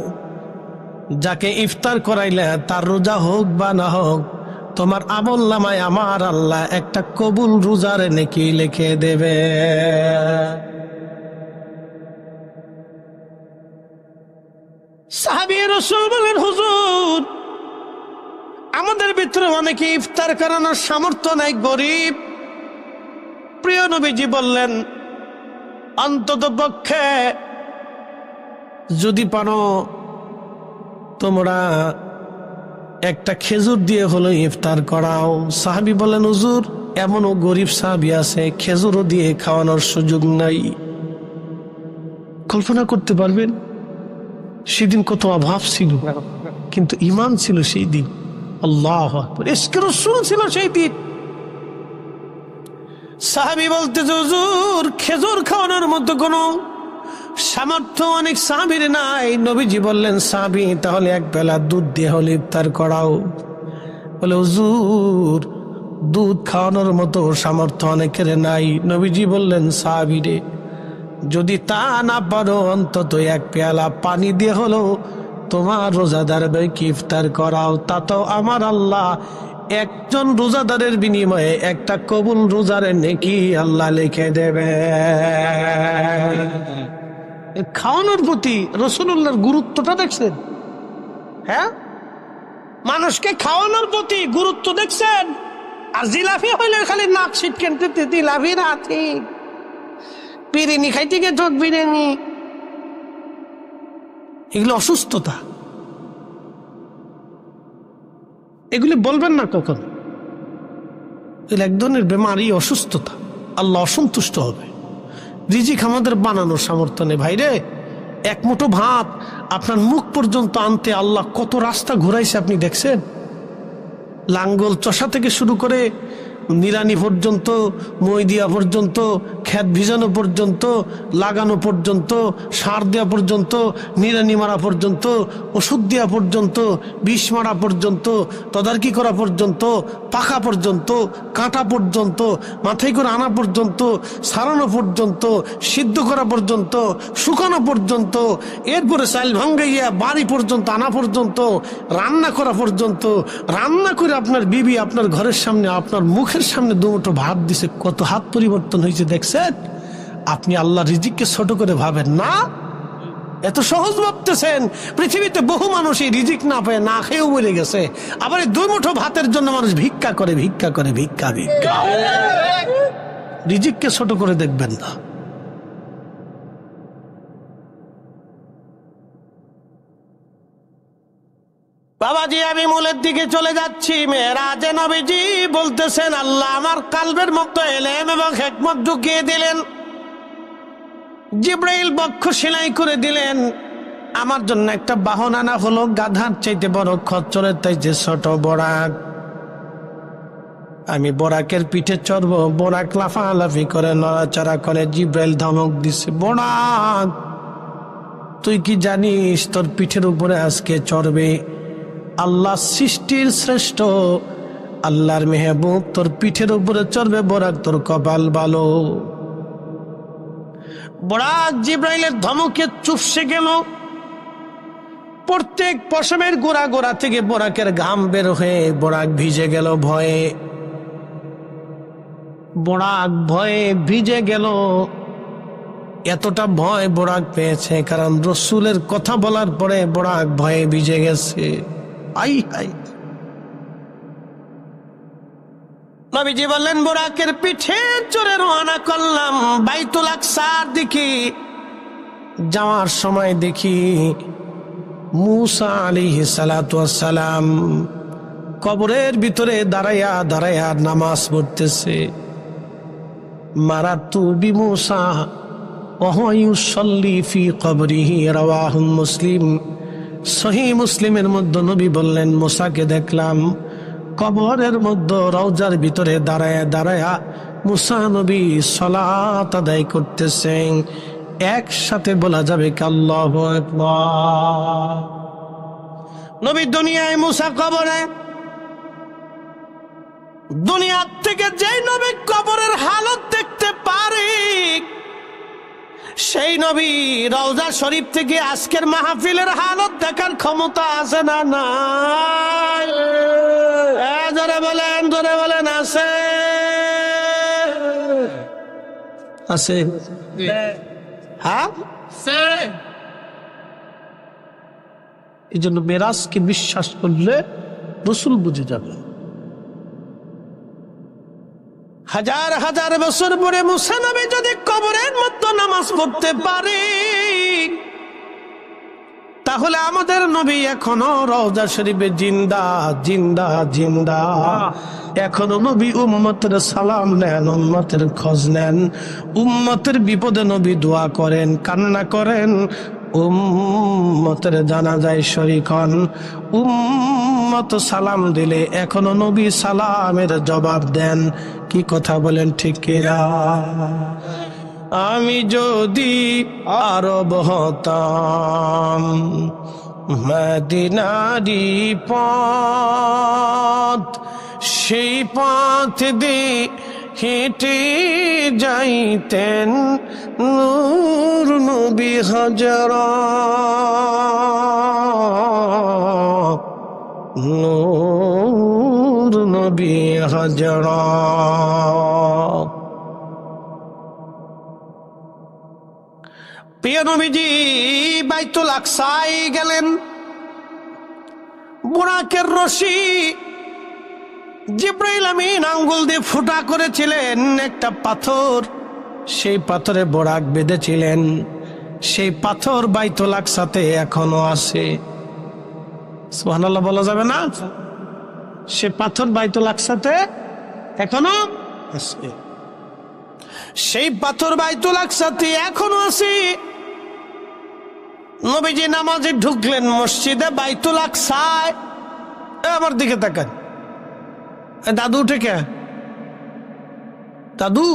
যাকে ইফতার করাইলে তার রোজা হোক বা না হোক, তোমার আমল নামায় আমার আল্লাহ একটা কবুল রোজার নেকি লিখে দেবে। সাহাবী রাসূল বলেন, হুজুর আমাদের ভিতরে অনেকে ইফতার করানোর সামর্থ্য নাই, গরিব। প্রিয় নবীজি বললেন, অন্তত পক্ষে যদি পারো তোমরা একটা খেজুর দিয়ে হলো ইফতার করাও। সাহাবী বলেন, হুজুর এমনও গরিব সাহাবী আছে খেজুরও দিয়ে খাওয়ানোর সুযোগ নাই। কল্পনা করতে পারবেন সেদিন কত অভাব ছিল, কিন্তু ঈমান ছিল সেই দিন। আল্লাহু আকবার, ইশকে রাসূল ছিল সেই দিন। সাহাবী বলতেছে হুজুর খেজুর খাওয়ানোর মতো কোনো সামর্থ্য অনেক সাহাবীর নাই। নবীজি বললেন সাহাবী তাহলে এক বেলা দুধ দিয়ে হলে ইফতার করাও। বলে হুজুর দুধ খাওয়ানোর মতো সামর্থ্য অনেকের নাই। নবীজি বললেন সাহাবীরে যদি তা না পারো অন্তত এক পেয়ালা পানি দিয়ে হলো তোমার রোজাদার ভাইকে ইফতার করাও, তাতেও আমার আল্লাহ একজন রোজাদারের বিনিময়ে একটা কবুল রোজার নেকি আল্লাহ লিখে দেবে। খাওয়ানোর প্রতি রাসূলুল্লাহর গুরুত্বটা দেখছেন? হ্যাঁ, মানুষকে খাওয়ানোর প্রতি গুরুত্ব দেখছেন? আর জিলাপি হইলে খালি নাক ছিটকেন জিলাপি রাতি বিরিয়ানি খাইতে গিয়ে ঠোক বিরিয়ানি, এগুলো অসুস্থতা, এগুলি বলবেন না কখন। এগুলো এক ধরনের বেমারি, অসুস্থতা। আল্লাহ অসন্তুষ্ট হবে। রিজিক আমাদের বানানোর সামর্থ্য নেই ভাইরে। এক মুঠো ভাত আপনার মুখ পর্যন্ত আনতে আল্লাহ কত রাস্তা ঘুরাইছে আপনি দেখছেন? লাঙ্গল চষা থেকে শুরু করে নিরানি পর্যন্ত, মই দিয়া পর্যন্ত, ক্ষেত ভিজানো পর্যন্ত, লাগানো পর্যন্ত, সার দেওয়া পর্যন্ত, নিরানি মারা পর্যন্ত, ওষুধ দেওয়া পর্যন্ত, বিষ মারা পর্যন্ত, তদারকি করা পর্যন্ত, পাকা পর্যন্ত, কাটা পর্যন্ত, মাথায় করে আনা পর্যন্ত, সারানো পর্যন্ত, সিদ্ধ করা পর্যন্ত, শুকানো পর্যন্ত, এরপরে চাল ভাঙ্গাইয়া বাড়ি পর্যন্ত আনা পর্যন্ত, রান্না করা পর্যন্ত, রান্না করে আপনার বিবি আপনার ঘরের সামনে আপনার মুখের সামনে দুমুঠো ভাত দিছে, কত হাত পরিবর্তন হয়েছে দেখছেন? আপনি আল্লাহ রিজিককে ছোট করে ভাবেন না, এত সহজ ভাবতেছেন। পৃথিবীতে বহু মানুষ এই রিজিক না পেয়ে না খেয়েও মরে গেছে। আবার এই দুই মুঠো ভাতের জন্য মানুষ ভিক্ষা করে, ভিক্ষা করে, ভিক্ষা ভিক্ষা। রিজিককে ছোট করে দেখবেন না। বাবাজি আমি মূলের দিকে চলে যাচ্ছি। মেরাজে নবীজি বলতেছেন আল্লাহ আমার কালবের মধ্যে ইলম এবং হিকমত ঢুকিয়ে দিলেন। জিবরাইল বক্ষ সেলাই করে দিলেন। আমার জন্য একটা বাহন আনা হলো, গাধার চাইতে বড়, খচ্চরের চাইতে ছোট বোরাক। আমি বোরাকের পিঠে চড়বো। বোরাক লাফালাফি করে, নড়াচড়া করে। জিবরাইল ধমক দিছে, বোরাক তুই কি জানিস তোর পিঠের উপরে আজকে চড়বে আল্লাহ সৃষ্টির শ্রেষ্ঠ, আল্লাহর মেহবুব, তোর পিঠের উপরে চড়বে বোরাক, তোর কপাল ভালো। বোরাক জিবরাইলের ধমকে চুপসে গেল। প্রত্যেক পশমের গোড়া গোড়া থেকে বোরাকের ঘাম বের হয়ে বোরাক ভিজে গেল ভয়ে। বোরাক ভয়ে ভিজে গেল। এতটা ভয় বোরাক পেয়েছে কারণ রসুলের কথা বলার পরে বোরাক ভয়ে ভিজে গেছে। আই আই নবীজি বললেন বোরাকের পিঠে চড়ে রওনা করলাম বাইতুল আকসার দিকে। যাওয়ার সময় দেখি মুসা আলাইহিস সালাতু ওয়াস সালাম কবরের ভিতরে দাঁড়াইয়া দাঁড়াইয়া নামাজ পড়তেছে। মারাতু বিমুসা ওয়া হুয়া ইউসাল্লি ফি কবরিহি, রাওয়াহু মুসলিম। সহিহ মুসলিমের মধ্যে নবী বললেন মুসাকে দেখলাম কবরের মধ্যে রওজার ভিতরে দাঁড়ায়া দাঁড়ায়া মুসা নবী সালাত আদায় করতেছেন। একসাথে বলা যাবে কি আল্লাহু আকবার। নবী দুনিয়ায়, মুসা কবরে। দুনিয়ার থেকে যেই নবী কবরের হালত দেখতে পারে সেই নবী রওজা শরীফ থেকে আজকের মাহফিলের হালত দেখার ক্ষমতা আছে না নাই? জোরে বলেন, জোরে বলেন। আছে, আছে। হ্যাঁ, এই জন্য মেরাজকে বিশ্বাস করলে রসুল বুঝে যাবে। হাজার হাজার বছর পরে মুসা নবী যদি কবরের মধ্যে নামাজ পড়তে পারে তাহলে আমাদের নবী এখনো রওজা শরীফে জিন্দা জিন্দা জিন্দা। এখনো নবী উম্মতের সালাম নেন, উম্মতের খোঁজ নেন, উম্মতের বিপদে নবী দোয়া করেন, কান্না করেন, উম্মতের জানাজায় শরীক হন, উম্মত সালাম দিলে এখনো নবী সালামের জবাব দেন। কি কথা বলেন ঠিক কিনা? আমি যদি আরব হতাম, মদিনারি পথ, সেই পথ দিয়ে হেঁটে যাইতেন নূর নবী হযরত, নূর নবী হযরত। প্রিয় নবীজি বাইতুল আকসায় গেলেন। বুরাকের রশি জিবরাইল আমিন আঙ্গুল দিয়ে ফুটা করেছিলেন একটা পাথর, সেই পাথরে বোরাক বেঁধেছিলেন। সেই পাথর বাইতুল আকসাতে এখনো আছে। সুবহানাল্লাহ বলা যাবে না? সে পাথর বাইতুল আকসাতে এখনো আছে। সেই পাথর বাইতুল আকসাতে এখনো আছে। নবীজি নামাজে ঢুকলেন মসজিদে বাইতুল আকসায়। আমার দিকে তাকান। দাদু উঠে কে? দাদু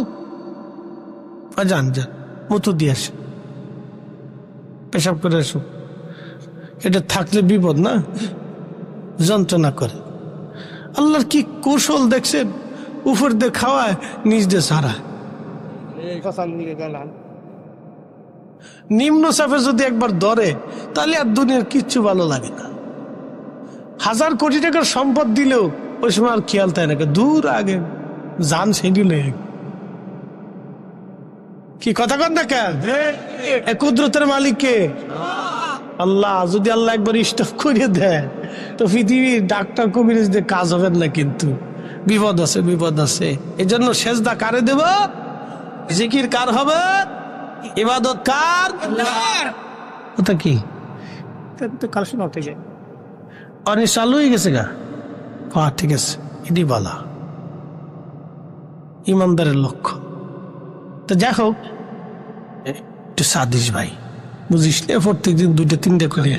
যান যান, মতো দিয়ে আসে, পেশাব করে আসুন। এটা থাকলে বিপদ না, যন্ত্রণা করে। আল্লাহর কি কৌশল দেখছেন, উপর দিয়ে খাওয়ায় নিজ দিয়ে সারা। নিম্ন চাপে যদি একবার ধরে তাহলে আর দুনিয়ার কিচ্ছু ভালো লাগে না। 1000 কোটি টাকার সম্পদ দিলেও ওই সময় আর খেয়াল থাকে না, দূর আগে যান সেদিলে। কি কথা কন না কেন? কুদরতের মালিক কে? আল্লাহ। যদি আল্লাহ একবার স্টপ করে দেয় তো পৃথিবীর ডাক্তার কবিরাজ দিয়ে কাজ হবে না, কিন্তু বিপদ আছে, বিপদ আছে। এই জন্য সেজদা কারে দেব? জিকির কার হবে? ইবাদত কার? ওটা কি কার শোনা থেকে অনেক চালু হয়ে গেছে গা। হ্যাঁ ঠিক আছে, এটি বলা ইমানদারের লক্ষ্য। তো যাই হোক, একটু সাদিস ভাই বুঝিস না, প্রত্যেকদিন 2-3টা করে।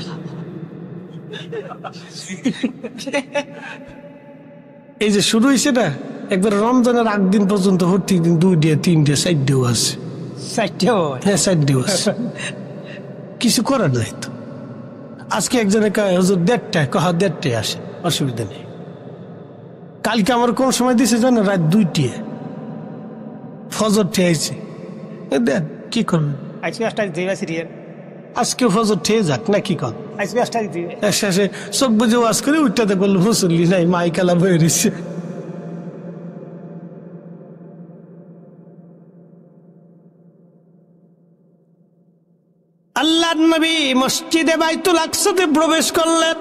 এই যে শুরু হয়েছে না, একবার রমজানের 8 দিন পর্যন্ত প্রত্যেকদিন 2, 3, 4 আছে। 4 আছে, কিছু করার নাই তো। আজকে একজনে কয় হুজুর 1:30 আসে, অসুবিধা নেই। কালকে আমার কোন সময় দিছে জানো? রাত 2টা ফজর ঠেয়েছে। দেন কি করবেন? আজকে ফজর ঠেয়ে যাক না, কি কর? শেষে চোখ বুঝে ওয়াজ করে উঠতে বললো মুসল্লি নাই, মাইকালা বয়ে রয়েছে। আল্লাহর নবী মসজিদে বাইতুল আকসাতে প্রবেশ করলেন।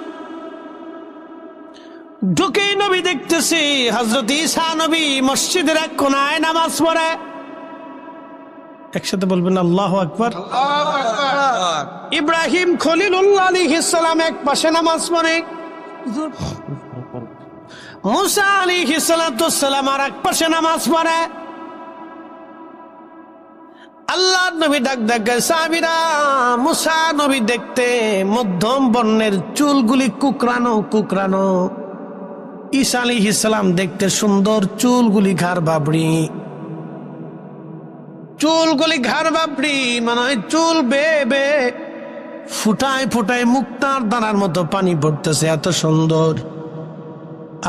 ঢুকেই নবী দেখতেছি হযরত ঈসা নবী মসজিদের এক কোনায় নামাজ পড়ে। একসাথে বলবেন আল্লাহু আকবার। ইব্রাহিম খলিলুল্লাহ আলাইহিস সালাম এক পাশে নামাজ পড়ে, মুসা আলাইহিস সালাম আর এক পাশে নামাজ পড়ে। আল্লাহর নবী ডাক ডাক সাহাবীরা, মুসা নবী দেখতে মধ্যম বর্ণের, চুলগুলি কুকরানো কুকরানো। ঈসা আলাইহিস সালাম দেখতে সুন্দর, চুলগুলি ঘাড় বাবড়ি। চুলগুলি ঘাড় বাবড়ি মানে চুল বেয়ে বেয়ে ফুটায় ফুটায় মুক্তার দানার মতো পানি পড়তেছে, এত সুন্দর।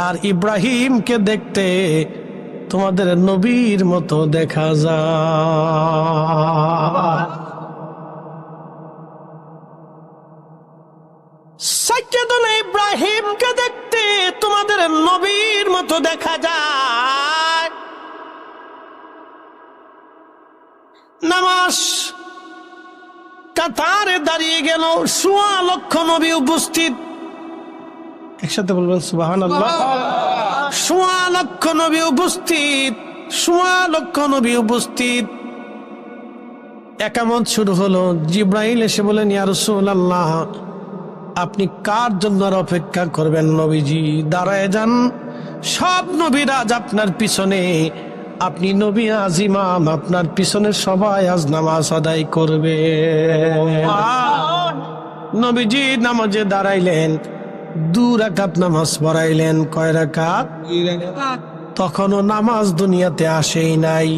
আর ইব্রাহিমকে দেখতে তোমাদের নবীর মতো দেখা যায়। সাইয়েদনা ইব্রাহিমকে দেখতে তোমাদের নবীর মতো দেখা যায়। নামাজ কাতারে দাঁড়িয়ে গেল, 1.25 লক্ষ নবী উপস্থিত। একসাথে বলবেন সুবহানাল্লাহ। 1.25 লক্ষ নবী উপস্থিত, 1.25 লক্ষ নবী উপস্থিত। একামত শুরু হলো। জিব্রাইল এসে বলেন, ইয়া রাসূলুল্লাহ, আপনি কার জন্য অপেক্ষা করবেন? নবীজি দাঁড়ায় যান, সব নবীরা আজ আপনার পিছনে, আপনি নবী আজিমাম, আপনার পিছনে সবাই আজ নামাজ আদায় করবে। নবীজি নামাজে দাঁড়াইলেন, 2 রাকাত নামাজ পড়াইলেন। কয় রাকাত? তখনও নামাজ দুনিয়াতে আসেই নাই।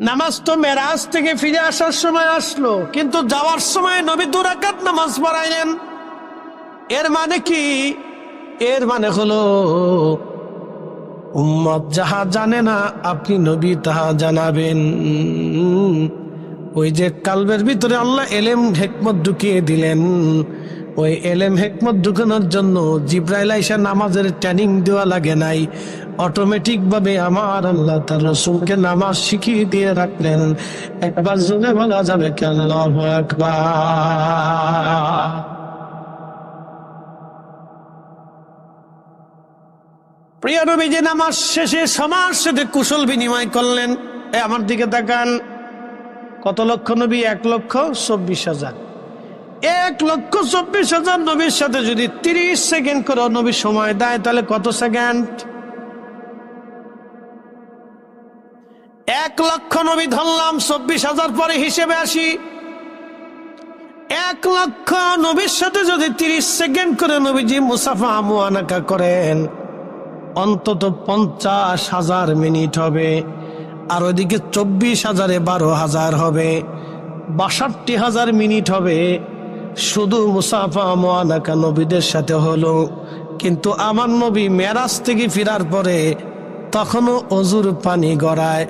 নামাজ তো মেরাজ থেকে ফিরে আসার সময় আসলো, কিন্তু যাওয়ার সময় নবী 2 রাকাত নামাজ পড়াইলেন। এর মানে কি? এর মানে হলো উম্মত যাহা জানে না আপনি নবী তাহা জানাবেন। ওই যে কালবের ভিতরে আল্লাহ এলেম হিকমত ঢুকিয়ে দিলেন, ওই এলেম হিকমত ঢুকানোর জন্য জিব্রাইল আইসা নামাজের ট্রেনিং দেওয়া লাগে নাই, অটোমেটিক ভাবে আমার আল্লাহ তার রাসূলকে নামাজ শিখিয়ে দিয়ে রাখলেন। একবার জোরে বলা যাবে কি আল্লাহু আকবার। প্রিয় নবীজি নামাজ শেষে সবার সাথে কুশল বিনিময় করলেন। আমার দিকে তাকান। কত লক্ষ নবী? 1,24,000। 1,24,000 নবীর সাথে যদি 30 সেকেন্ড করে নবী সময় দেয়, তাহলে কত সেকেন্ড? 1 লক্ষ নবী ধরলাম, 24,000 পরে হিসেবে আসি। 1 লক্ষ নবীর সাথে যদি 30 সেকেন্ড করে নবীজি মুসাফা মুআনাকা করেন, অন্তত 50,000 মিনিট হবে। আর ওইদিকে 24,000-এ 12,000 হবে, 62,000 মিনিট হবে। শুধু মুসাফা মুআনাকা নবীদের সাথে হলো, কিন্তু আমার নবী মেরাজ থেকে ফেরার পরে তখনও অজুর পানি গড়ায়,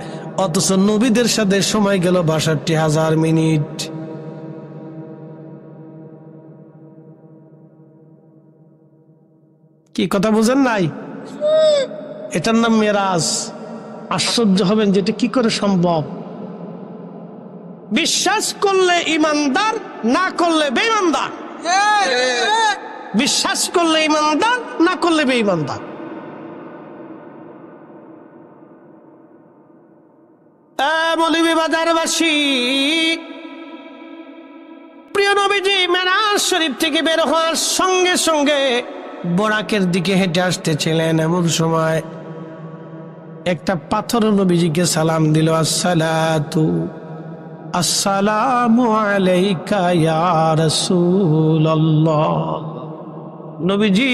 অথচ নবীদের সাথে সময় গেল 62,000 মিনিট। কি কথা বুঝেন নাই? এটার নাম মেরাজ। আশ্চর্য হবেন যেটা কি করে সম্ভব। বিশ্বাস করলে ইমানদার, না করলে বেঈমানদার। বিশ্বাস করলে ইমানদার, না করলে বেঈমানদার। মৌলভীবাজারবাসী, প্রিয় নবীজি মেরাজ শরীফ থেকে বের হওয়ার সঙ্গে সঙ্গে বরাকের দিকে হেঁটে আসতেছিলেন। এমন সময় একটা পাথর নবীজিকে সালাম দিল। আসসালামু আলাইকা ইয়া রাসূলুল্লাহ। নবীজি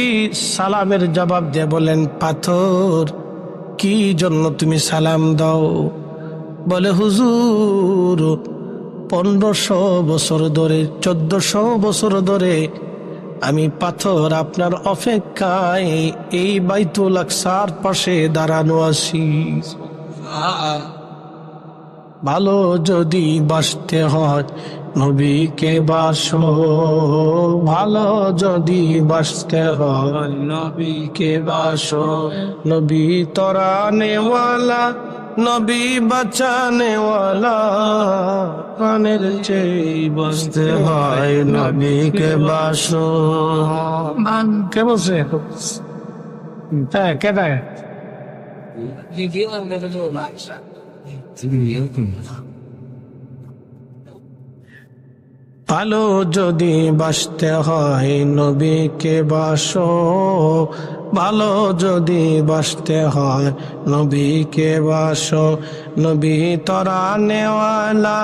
সালামের জবাব দিয়ে বলেন, পাথর কি জন্য তুমি সালাম দাও? বলে, হুজুর 1500 বছর ধরে, 1400 বছর ধরে আমি পাথর আপনার অপেক্ষায় এই বাইতুল আকসার পাশে দাঁড়ানো আছি। ভালো যদি বাসতে হয় নবীকে বাসো, ভালো যদি বাসতে হয় নবীকে বাসো। নবী তরানেওয়ালা, নবী বাঁচানেওয়ালা, প্রাণের চেয়ে বাসতে হয় নবীকে বাসো। কে বলছে? হ্যাঁ, কেটা? ভালো যদি বাসতে হয় নবীকে বাসো, ভালো যদি বাসতে হয় নবীকে বাসো। নবী তরানেওয়ালা,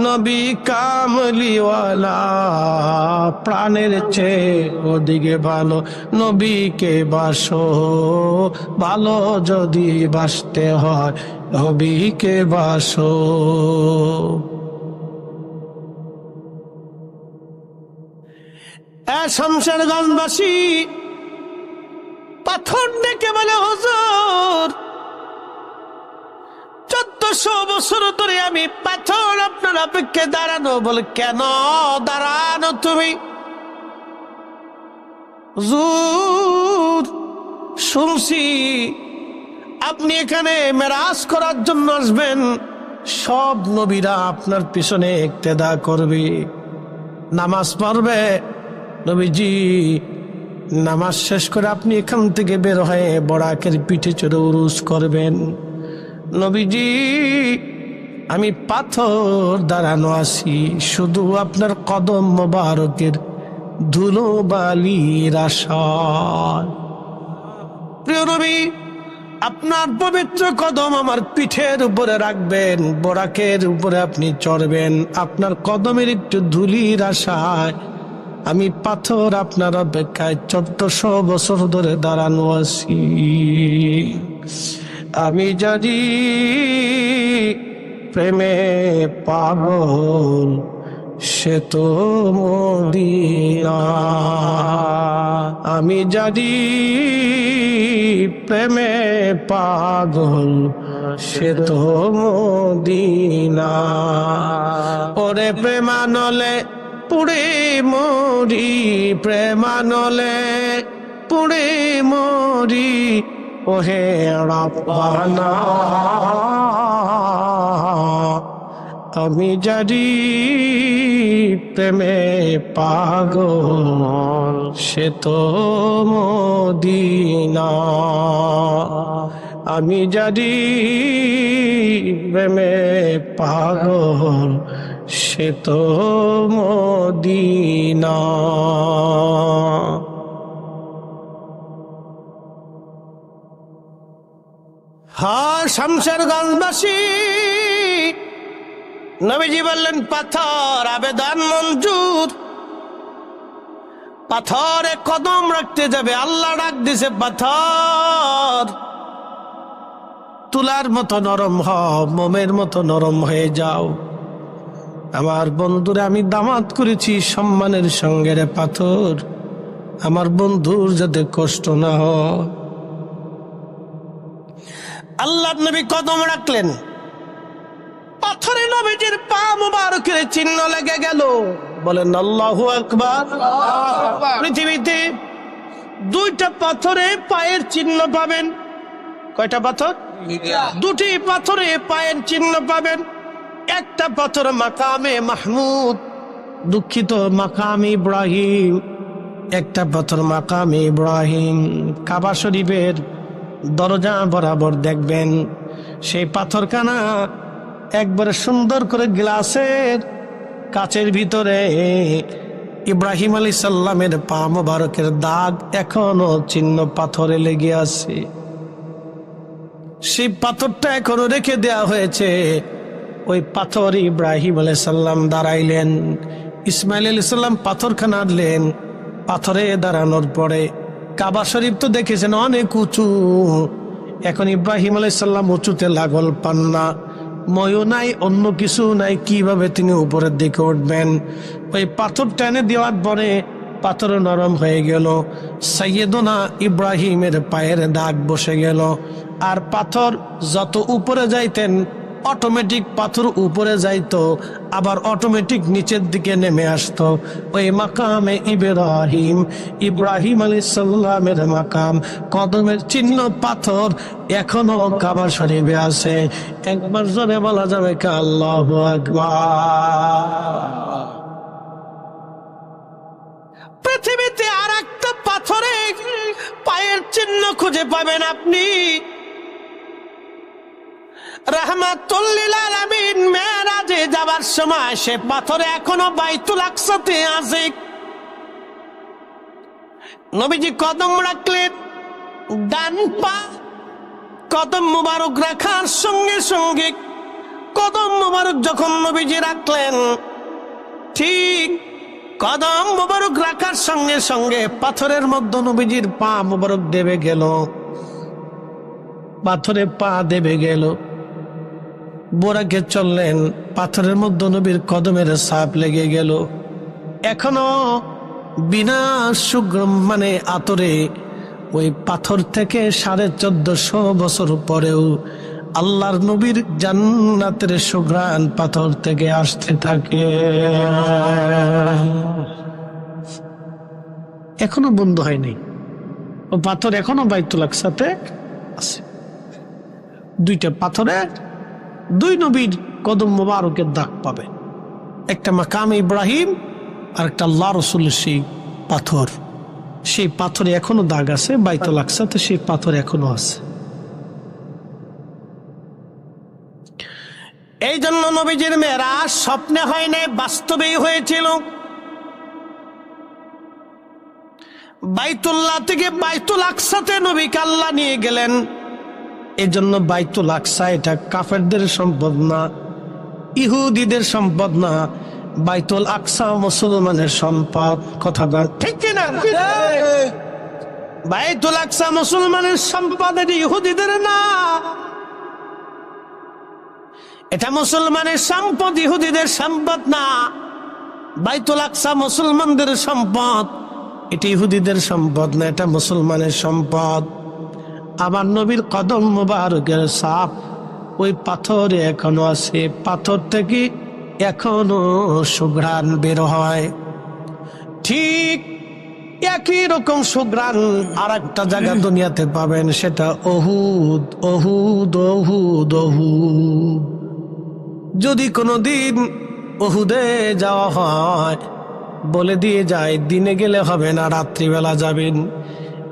নবী কামলিওয়ালা, প্রাণের চেয়ে ওদিকে ভালো নবীকে বাসো। ভালো যদি বাসতে হয় নবীকে বাসো। শমশেরগঞ্জবাসী পাথর ডেকে বলে, হুজুর 1400 বছর ধরে আমি পাথর আপনার অপেক্ষায় দাঁড়ানো। বলে, কেন দাঁড়ানো তুমি? হুজুর শুনছি আপনি এখানে মেরাজ করার জন্য আসবেন, সব নবীরা আপনার পিছনে ইক্তেদা করবে, নামাজ পড়বে। নবীজি নামাজ শেষ করে আপনি এখান থেকে বের হয়ে বরাকের পিঠে চড়ে উরুস করবেন। নবীজি আমি পাথর দাঁড়ানো আছি, শুধু আপনার কদম মোবারকের ধুলো বালির আশায়। প্রিয় নবী, আপনার পবিত্র কদম আমার পিঠের উপরে রাখবেন, বরাকের উপরে আপনি চড়বেন, আপনার কদমের একটু ধুলির আশায় আমি পাথর আপনার অপেক্ষায় 1400 বছর ধরে দাঁড়ানো আছি। আমি জানি প্রেমে পাগল সে তো মদিনা। আমি জানি প্রেমে পাগল সে তো মদিনা। ওরে প্রেমানলে পুড়ে মরি, প্রেমানলে পুড়ে মরি, ওহে রাব্বানা। আমি জানি প্রেমে পাগল সে তো মদিনা। আমি জানি প্রেমে পাগল সে তো মদিনা। হ্যাঁ শামশেরগঞ্জবাসী, নবীজি বললেন পাথর আবেদন মঞ্জুর। পাথরে কদম রাখতে যাবে, আল্লাহ ডাক দিছে পাথর তুলার মতো নরম হও, মোমের মতো নরম হয়ে যাও। আমার বন্ধুরা, আমি দামাত করেছি সম্মানের সঙ্গে রে পাথর, আমার বন্ধুর যাতে কষ্ট না হয়। আল্লাহ নবী কদম রাখলেন, পাথরে নবীজির পা মুবারকের চিহ্ন লেগে গেল। বলেন আল্লাহু আকবার। পৃথিবীতে দুইটা পাথরে পায়ের চিহ্ন পাবেন। কয়টা পাথর? দুটি পাথরে পায়ের চিহ্ন পাবেন। একটা পাথর মাকামে মাহমুদ, দুঃখিত মাকামে ইব্রাহিম। একটা পাথর মাকামে ইব্রাহিম, কাবা শরীফের দরজা বরাবর দেখবেন সেই পাথরখানা একবারে সুন্দর করে গ্লাসের কাচের ভিতরে ইব্রাহিম আলাইহিস সালামের পা মোবারকের দাগ এখনো চিহ্ন পাথরে লেগে আছে। সেই পাথরটা এখনো রেখে দেয়া হয়েছে। ওই পাথর ইব্রাহিম আলাইহিস সালাম দাঁড়াইলেন, ইসমাইল আলাইহিস সালাম পাথরখানা আনলেন। পাথরে দাঁড়ানোর পরে কাবা শরীফ তো দেখেছেন অনেক উঁচু, এখন ইব্রাহিম আলাইহিস সালাম উঁচুতে লাগল পান না, ময়ও নাই, অন্য কিছু নাই, কিভাবে তিনি উপরের দিকে উঠবেন। ওই পাথর টেনে দেওয়ার পরে পাথর নরম হয়ে গেল, সাইয়েদনা ইব্রাহিমের পায়ের দাগ বসে গেল। আর পাথর যত উপরে যাইতেন অটোমেটিক পাথর উপরে যাইতো, আবার অটোমেটিক নিচের দিকে নেমে আসতো। ওই মাকামে ইব্রাহিম, ইব্রাহিম আলাইহিস সালামের মাকাম, কদমের চিহ্ন পাথর এখনো কাবা শরীফে আছে। একবার জোরে বলা যাবে কি আল্লাহু আকবার। পৃথিবীতে আর একটা পাথরে পায়ের চিহ্ন খুঁজে পাবেন আপনি। রাহমাতুল লিল আলামিন মেরাজে যাবার সময় সে পাথরে এখনো বাইতুল আকসাতে আছে। নবীজি কদম রাখলেন, ডান পা কদম মুবারক রাখার সঙ্গে সঙ্গে কদম মুবারক যখন নবীজি রাখলেন, ঠিক কদম মুবারক রাখার সঙ্গে সঙ্গে পাথরের মধ্যে নবীজির পা মুবারক দেবে গেল, পাথরে পা দেবে গেল। বোরাকে চললেন, পাথরের মধ্যে নবীর কদমের ছাপ লেগে গেল। এখনো বিনা মানে আতরে ওই পাথর থেকে 1450 বছর পরেও আল্লাহর নবীর জান্নাতের সুঘ্রাণ পাথর থেকে আসতে থাকে, এখনো বন্ধ হয়নি। ও পাথর এখনো বাইতুল আকসাতে আছে। দুইটা পাথরে দুই নবীর কদম মোবারকের দাগ পাবে, একটা মাকামে ইব্রাহিম আর একটা আল্লাহ রাসূলের সেই পাথর। সেই পাথরে এখনো দাগ আছে, বাইতুল আকসাতে সেই পাথর এখনো আছে। এই জন্য নবীজির মেরাজ স্বপ্নে হয় নাই, বাস্তবেই হয়েছিল। বাইতুল্লাহ থেকে বাইতুল আকসাতে নবীকে আল্লাহ নিয়ে গেলেন। এজন্য বাইতুল আকসা এটা কাফেরদের সম্পদ না, ইহুদিদের সম্পদ না, বাইতুল আকসা মুসলমানের সম্পদ। কথা বল ঠিক কিনা? বাইতুল আকসা মুসলমানের সম্পদ, এটা ইহুদিদের না। এটা মুসলমানের সম্পদ, ইহুদিদের সম্পদ না। বাইতুল আকসা মুসলমানদের সম্পদ, এটা ইহুদিদের সম্পদ না, এটা মুসলমানের সম্পদ। আমার নবীর কদম মুবারকের ছাপ ওই পাথরে এখনো আছে, পাথর থেকে এখনো সুঘ্রাণ বের হয়। ঠিক একই রকম সুঘ্রাণ আর একটা জায়গা দুনিয়াতে পাবেন, সেটা উহুদ। উহুদ উহুদ উহুদ। যদি কোনোদিন উহুদে যাওয়া হয়, বলে দিয়ে যায় দিনে গেলে হবে না, রাত্রিবেলা যাবেন।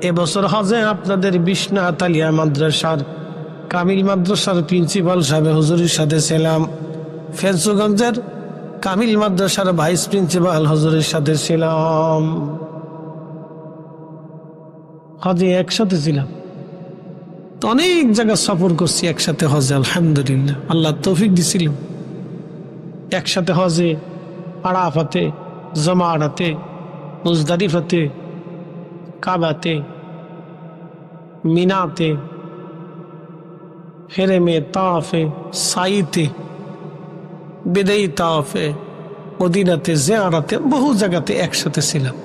এবছর হজে আপনাদের বিশ্বনাথ আলিয়া মাদ্রাসার কামিল মাদ্রাসার প্রিন্সিপাল সাহেব হুজুরের সাথে ছিলাম, ফেঞ্চুগঞ্জের কামিল মাদ্রাসার ভাইস প্রিন্সিপাল হুজুরের সাথে ছিলাম, হজে একসাথে ছিলাম। তো অনেক জায়গা সফর করছি একসাথে হজে, আলহামদুলিল্লাহ আল্লাহ তৌফিক দিছিল। একসাথে হজে, আরাফাতে, জমারাতে, মুজদালিফাতে, কাবাতে, মিনাতে, হেরেমে, তাওয়াফে, সাইতে, বিদায়ী তাওয়াফে, মদিনাতে, জিয়ারাতে, বহু জায়গাতে একসাথে ছিলাম।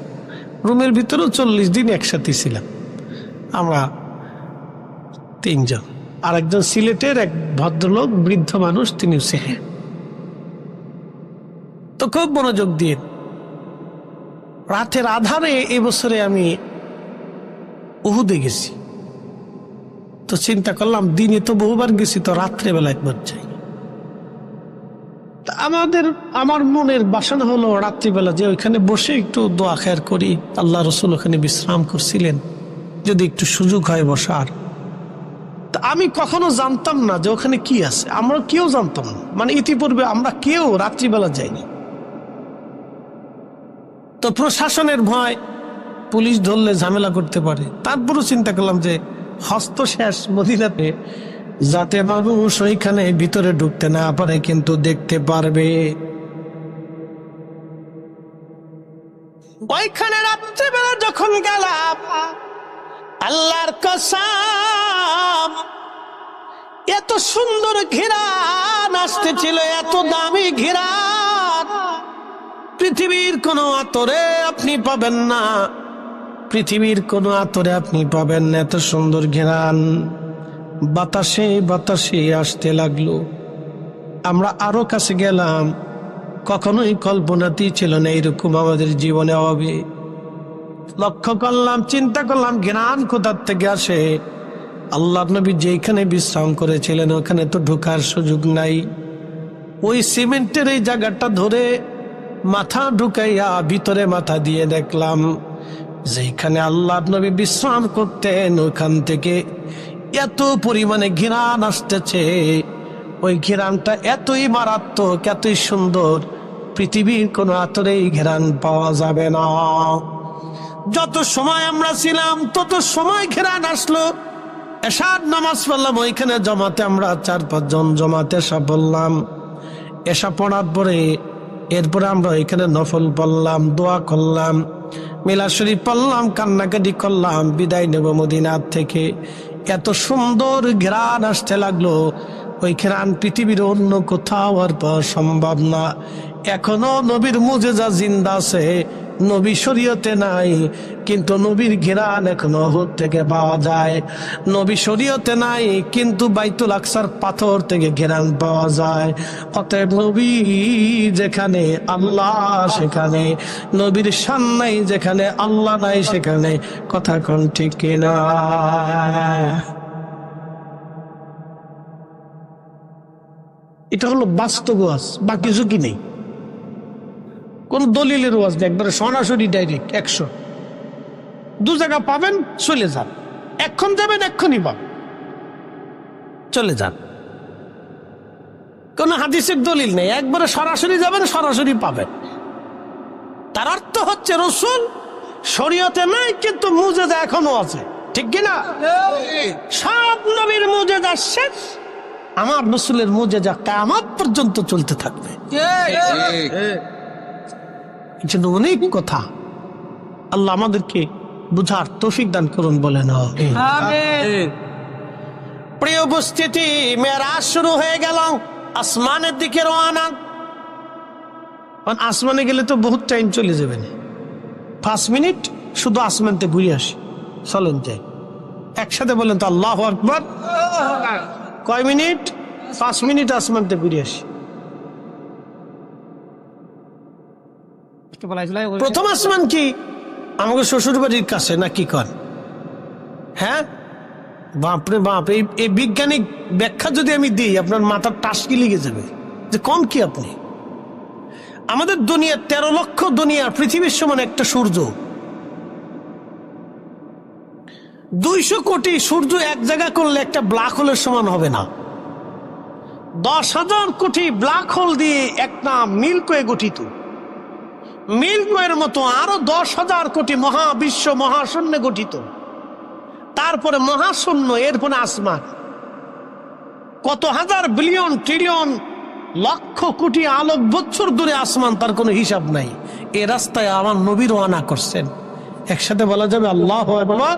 রুমের ভিতরেও 40 দিন একসাথে ছিলাম আমরা 3 জন। আর একজন সিলেটের এক ভদ্রলোক, বৃদ্ধ মানুষ, তিনি ছিলেন। তো খুব মনোযোগ দিয়ে রাতের আধারে এবছরে আমি উহুদে গেছি। তো চিন্তা করলাম দিনে তো বহুবার গেছি, তো রাত্রেবেলা একবার যাই। আমার মনের বাসনা হলো রাত্রিবেলা যে ওইখানে বসে একটু দোয়া খেয়ার করি। আল্লাহ রসুল ওখানে বিশ্রাম করছিলেন, যদি একটু সুযোগ হয় বসার। তা আমি কখনো জানতাম না যে ওখানে কি আছে, আমরা কেউ জানতাম না, মানে ইতিপূর্বে আমরা কেউ রাত্রিবেলা যাইনি। তো প্রশাসনের ভয়, পুলিশ ধরলে ঝামেলা করতে পারে। তারপরও চিন্তা করলাম যে হস্ত শেষ মদিনাতে, যাতে মানুষ ওইখানে ভিতরে ঢুকতে না পারে কিন্তু দেখতে পারবে। ওইখানে রাত্রিবেলা যখন গেলাম, আল্লাহর কসম এত সুন্দর ঘিরান আসতেছিল, এত দামি ঘিরান পৃথিবীর কোন আতরে আপনি পাবেন না, পৃথিবীর কোন আতরে আপনি পাবেন না এত সুন্দর ঘিরান। বাতাসে বাতাসে আসতে লাগলো। আমরা আরো কাছে গেলাম, কখনোই কল্পনাতেই ছিল না এরকম আমাদের জীবনে হবে। লক্ষ্য করলাম, চিন্তা করলাম ঘিরান কোথার থেকে আসে। আল্লাহ নবী যেখানে বিশ্রাম করেছিলেন ওখানে তো ঢোকার সুযোগ নাই। ওই সিমেন্টের এই জায়গাটা ধরে মাথা ঢুকাইয়া ভিতরে মাথা দিয়ে দেখলাম যেখানে আল্লাহ নবী বিশ্রাম করতেন ওখান থেকে এত পরিমাণে ঘিরান আসতেছে। ওই ঘিরানটা এতই মারাত্মক, এতই সুন্দর, পৃথিবীর কোন আতরেই ঘিরান পাওয়া যাবে না। যত সময় আমরা ছিলাম তত সময় ঘিরান আসলো। এশার নামাজ পড়লাম ওইখানে জমাতে, আমরা 4-5 জন জমাতে এশা পড়লাম। এশা পড়ার পরে এরপরে আমরা ওইখানে নফল পড়লাম, দোয়া করলাম, মিলাদ শরীফ পড়লাম, কান্নাকাটি করলাম, বিদায় নেব মদিনার থেকে। এত সুন্দর ঘ্রাণ আসতে লাগলো, ওই ঘ্রাণ পৃথিবীর অন্য কোথাও আর পাওয়া সম্ভব না। এখনো নবীর মুজেজা জিন্দা আছে, নবী শরীয়তে নাই, কিন্তু নবীর ঘ্রাণ এখনো উহুদ থেকে পাওয়া যায়। নবী শরীয়তে নাই, কিন্তু বাইতুল আকসার পাথর থেকে ঘ্রাণ পাওয়া যায়। অতএব নবী যেখানে আল্লাহ সেখানে, নবীর শান নাই যেখানে আল্লাহ নাই সেখানে। কথা কোন ঠিক কিনা? এটা হলো বাস্তব ওয়াজ, বাকি ঝুঁকি নেই, কোন দলিলের ওয়াজ নেই, একবারে সরাসরি ডাইরেক্ট 100। 2 জায়গা পাবেন, চলে যান। এখন যাবেন, এক্ষুনি পাবেন, চলে যান। কোন হাদিসের দলিল নেই, একবারে সরাসরি যাবেন, সরাসরি পাবেন। তার অর্থ হচ্ছে রসুল শরীয়তে নাই, কিন্তু মুজেজা এখনো আছে, ঠিক কিনা? সব নবীর মুজেজা শেষ, আমার রসুলের মুজেজা কিয়ামত পর্যন্ত চলতে থাকবে। এই জন্য অনেক কথা। আল্লাহ আমাদেরকে বুঝার তৌফিক দান করুন, বলেন আমিন। প্রিয় উপস্থিতি, মেরাজ শুরু হয়ে গেল, আসমানের দিকে রওনা। আসমানে গেলে তো বহুত টাইম চলে যাবে না, 5 মিনিট শুধু আসমানতে ঘুরে আসি, চলেন যাই একসাথে, বলেন তো আল্লাহু আকবার। কয় মিনিট? 5 মিনিট আসমানতে ঘুরে আসি। প্রথম আসমান কি? আমাকে শ্বশুর বাড়ির কাছে, না কি কর? হ্যাঁ, বাপরে বাপ, এই বিজ্ঞানিক ব্যাখ্যা যদি আমি দিই আপনার মাথার টাসকি লেগে যাবে যে কোন কি আপনি। আমাদের দুনিয়া 13 লক্ষ দুনিয়ার পৃথিবীর সমান একটা সূর্য। 200 কোটি সূর্য এক জায়গা করলে একটা ব্ল্যাক হোলের সমান হবে না। 10,000 কোটি ব্ল্যাক হোল দিয়ে একটা মিল্কওয়ে গঠিত। মিল্কওয়ের মতো আরো 10,000 কোটি মহাবিশ্ব মহাশূন্যে গঠিত। তারপরে মহাশূন্য, এরপরে আসমান। কত হাজার বিলিয়ন ট্রিলিয়ন লক্ষ কোটি আলোক বৎসর দূরে আসমান, তার কোনো হিসাব নাই। এ রাস্তায় আমার নবী রওনা করছেন, একসাথে বলা যাবে আল্লাহু আকবার।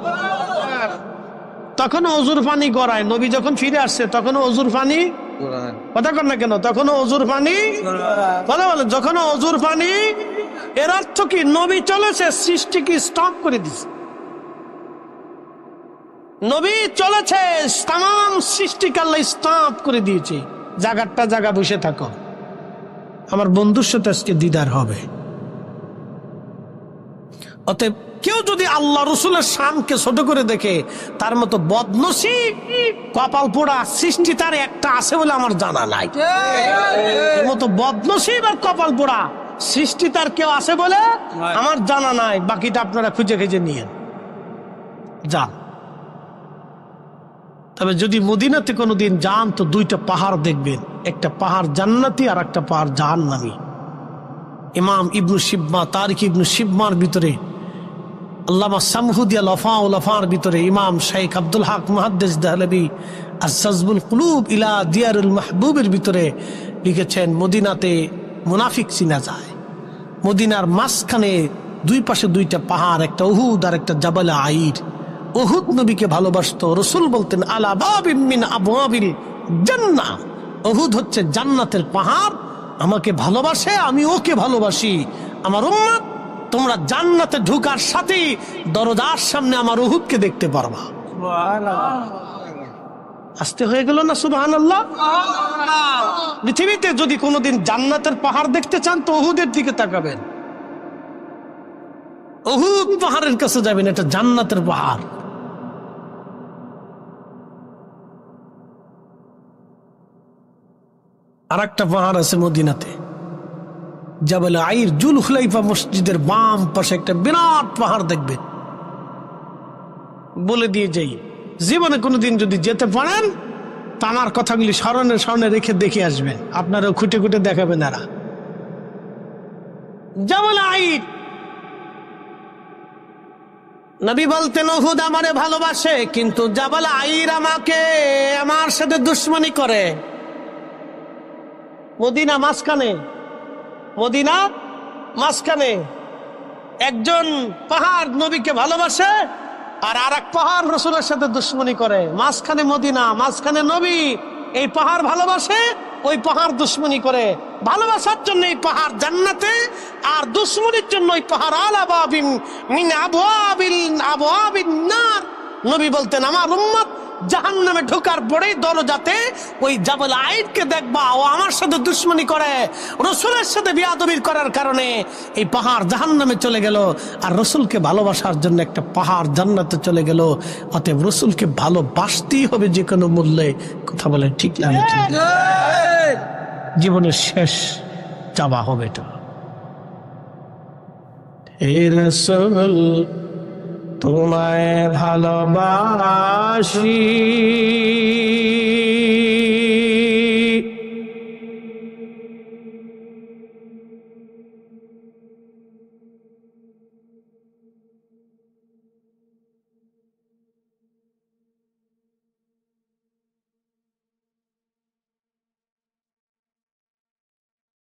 তখনও অজুর পানি গড়ায়, নবী যখন ফিরে আসছে তখনও অজুর পানি, কথা কর না কেন, তখনও অজুর পানি, কথা বলে, যখন অজুর পানি। এর অর্থ কি? নবী চলেছে, সৃষ্টিকে স্টপ করে দিছে। নবী চলেছে, তাম সৃষ্টিকে আল্লাহ স্টপ করে দিয়েছে। জায়গাটা জায়গা বসে থাকো, আমার বন্ধুর সাথে আজকে দিদার হবে। অতএব কেউ যদি আল্লাহ রসুলের শানকে ছোট করে দেখে, তার মতো বদনসিব কপাল পোড়া সৃষ্টি তার একটা আছে বলে আমার জানা নাই। এর মতো বদনসিব আর কপাল পোড়া সৃষ্টি তার কেউ আছে বলে আমার জানা নাই। বাকিটা আপনারা খুঁজে খুঁজে নিয়েন, যান। তবে যদি মদিনাতে কোনোদিন যান তো 2টা পাহাড় দেখবেন, একটা পাহাড় জান্নাতি আর একটা পাহাড় জাহান্নামী। ইমাম ইবনু শিবমা, তারিখ ইবনু শিবমার ভিতরে, আল্লামা সামহুদিয়া লফার ভিতরে ইমাম শেখ আব্দুল হক মুহাদ্দিস দেহলভী আস-সাজবুল কুলুব ইলা দিয়ারুল মাহবুবের ভিতরে লিখেছেন, মদিনাতে মুনাফিক চিনা যায়। মদিনার মাঝখানে 2 পাশে 2টা পাহাড়, একটা উহুদ আর একটা জাবালে আইর। উহুদ নবীকে ভালোবাসতো, রসুল বলতেন আলা বাবিন মিন আবওয়াবিল জান্নাহ, উহুদ হচ্ছে জান্নাতের পাহাড়। আমাকে ভালোবাসে, আমি ওকে ভালোবাসি। আমার উম্মত, তোমরা জান্নাতে ঢোকার সাথেই দরজার সামনে আমার উহুদকে দেখতে পারবা। আসতে হয়ে গেল না সুবহানাল্লাহ। পৃথিবীতে যদি কোনোদিন জান্নাতের পাহাড় দেখতে চান তো উহুদের দিকে তাকাবেন, উহুদ পাহাড়ের কাছে যাবেন, এটা জান্নাতের পাহাড়। আর একটা পাহাড় আছে মদিনাতে, জাবাল আইর, জুল হুলাইফা মসজিদের বাম পাশে একটা বিরাট পাহাড় দেখবেন। বলে দিয়ে যাই, জীবনে কোনোদিন যদি যেতে পারেন তা আমার কথাগুলি স্মরণে রেখে দেখে আসবেন, আপনারাও খুঁটে খুঁটে দেখাবেন। এরা জাবাল আইর, নবী বলতেন উহুদ আমারে ভালোবাসে, কিন্তু জাবাল আইর আমাকে, আমার সাথে দুশ্মনী করে। মদিনা মাঝখানে একজন পাহাড় নবীকে ভালোবাসে, আর আরেক পাহাড় রসুলের সাথে দুশ্মনী করে। মাঝখানে মদিনা, মাঝখানে নবী। এই পাহাড় ভালোবাসে, ওই পাহাড় দুশ্মনী করে। ভালোবাসার জন্য এই পাহাড় জান্নাতে, আর দুশ্মনীর জন্য ওই পাহাড় আলা বাবিন মিন আবওয়াবিন নার। নবী বলতেন আমার উম্মত জাহান্নামে ঢোকার পরেই দরজাতে ওই জাবাল আইরকে দেখবা, ও আমার সাথে দুশ্মনী করে, রসুলের সাথে বিয়াদবি করার কারণে এই পাহাড় জাহান্নামে চলে গেল। আর রসুলকে ভালোবাসার জন্য একটা পাহাড় জান্নাতে চলে গেল। অতএব রসুলকে ভালোবাসতেই হবে যে কোনো মূল্যে। কথা বলে ঠিক না? জীবনের শেষ চাওয়া হবে এটা। হে রাসূল তোমায় ভালোবাসি,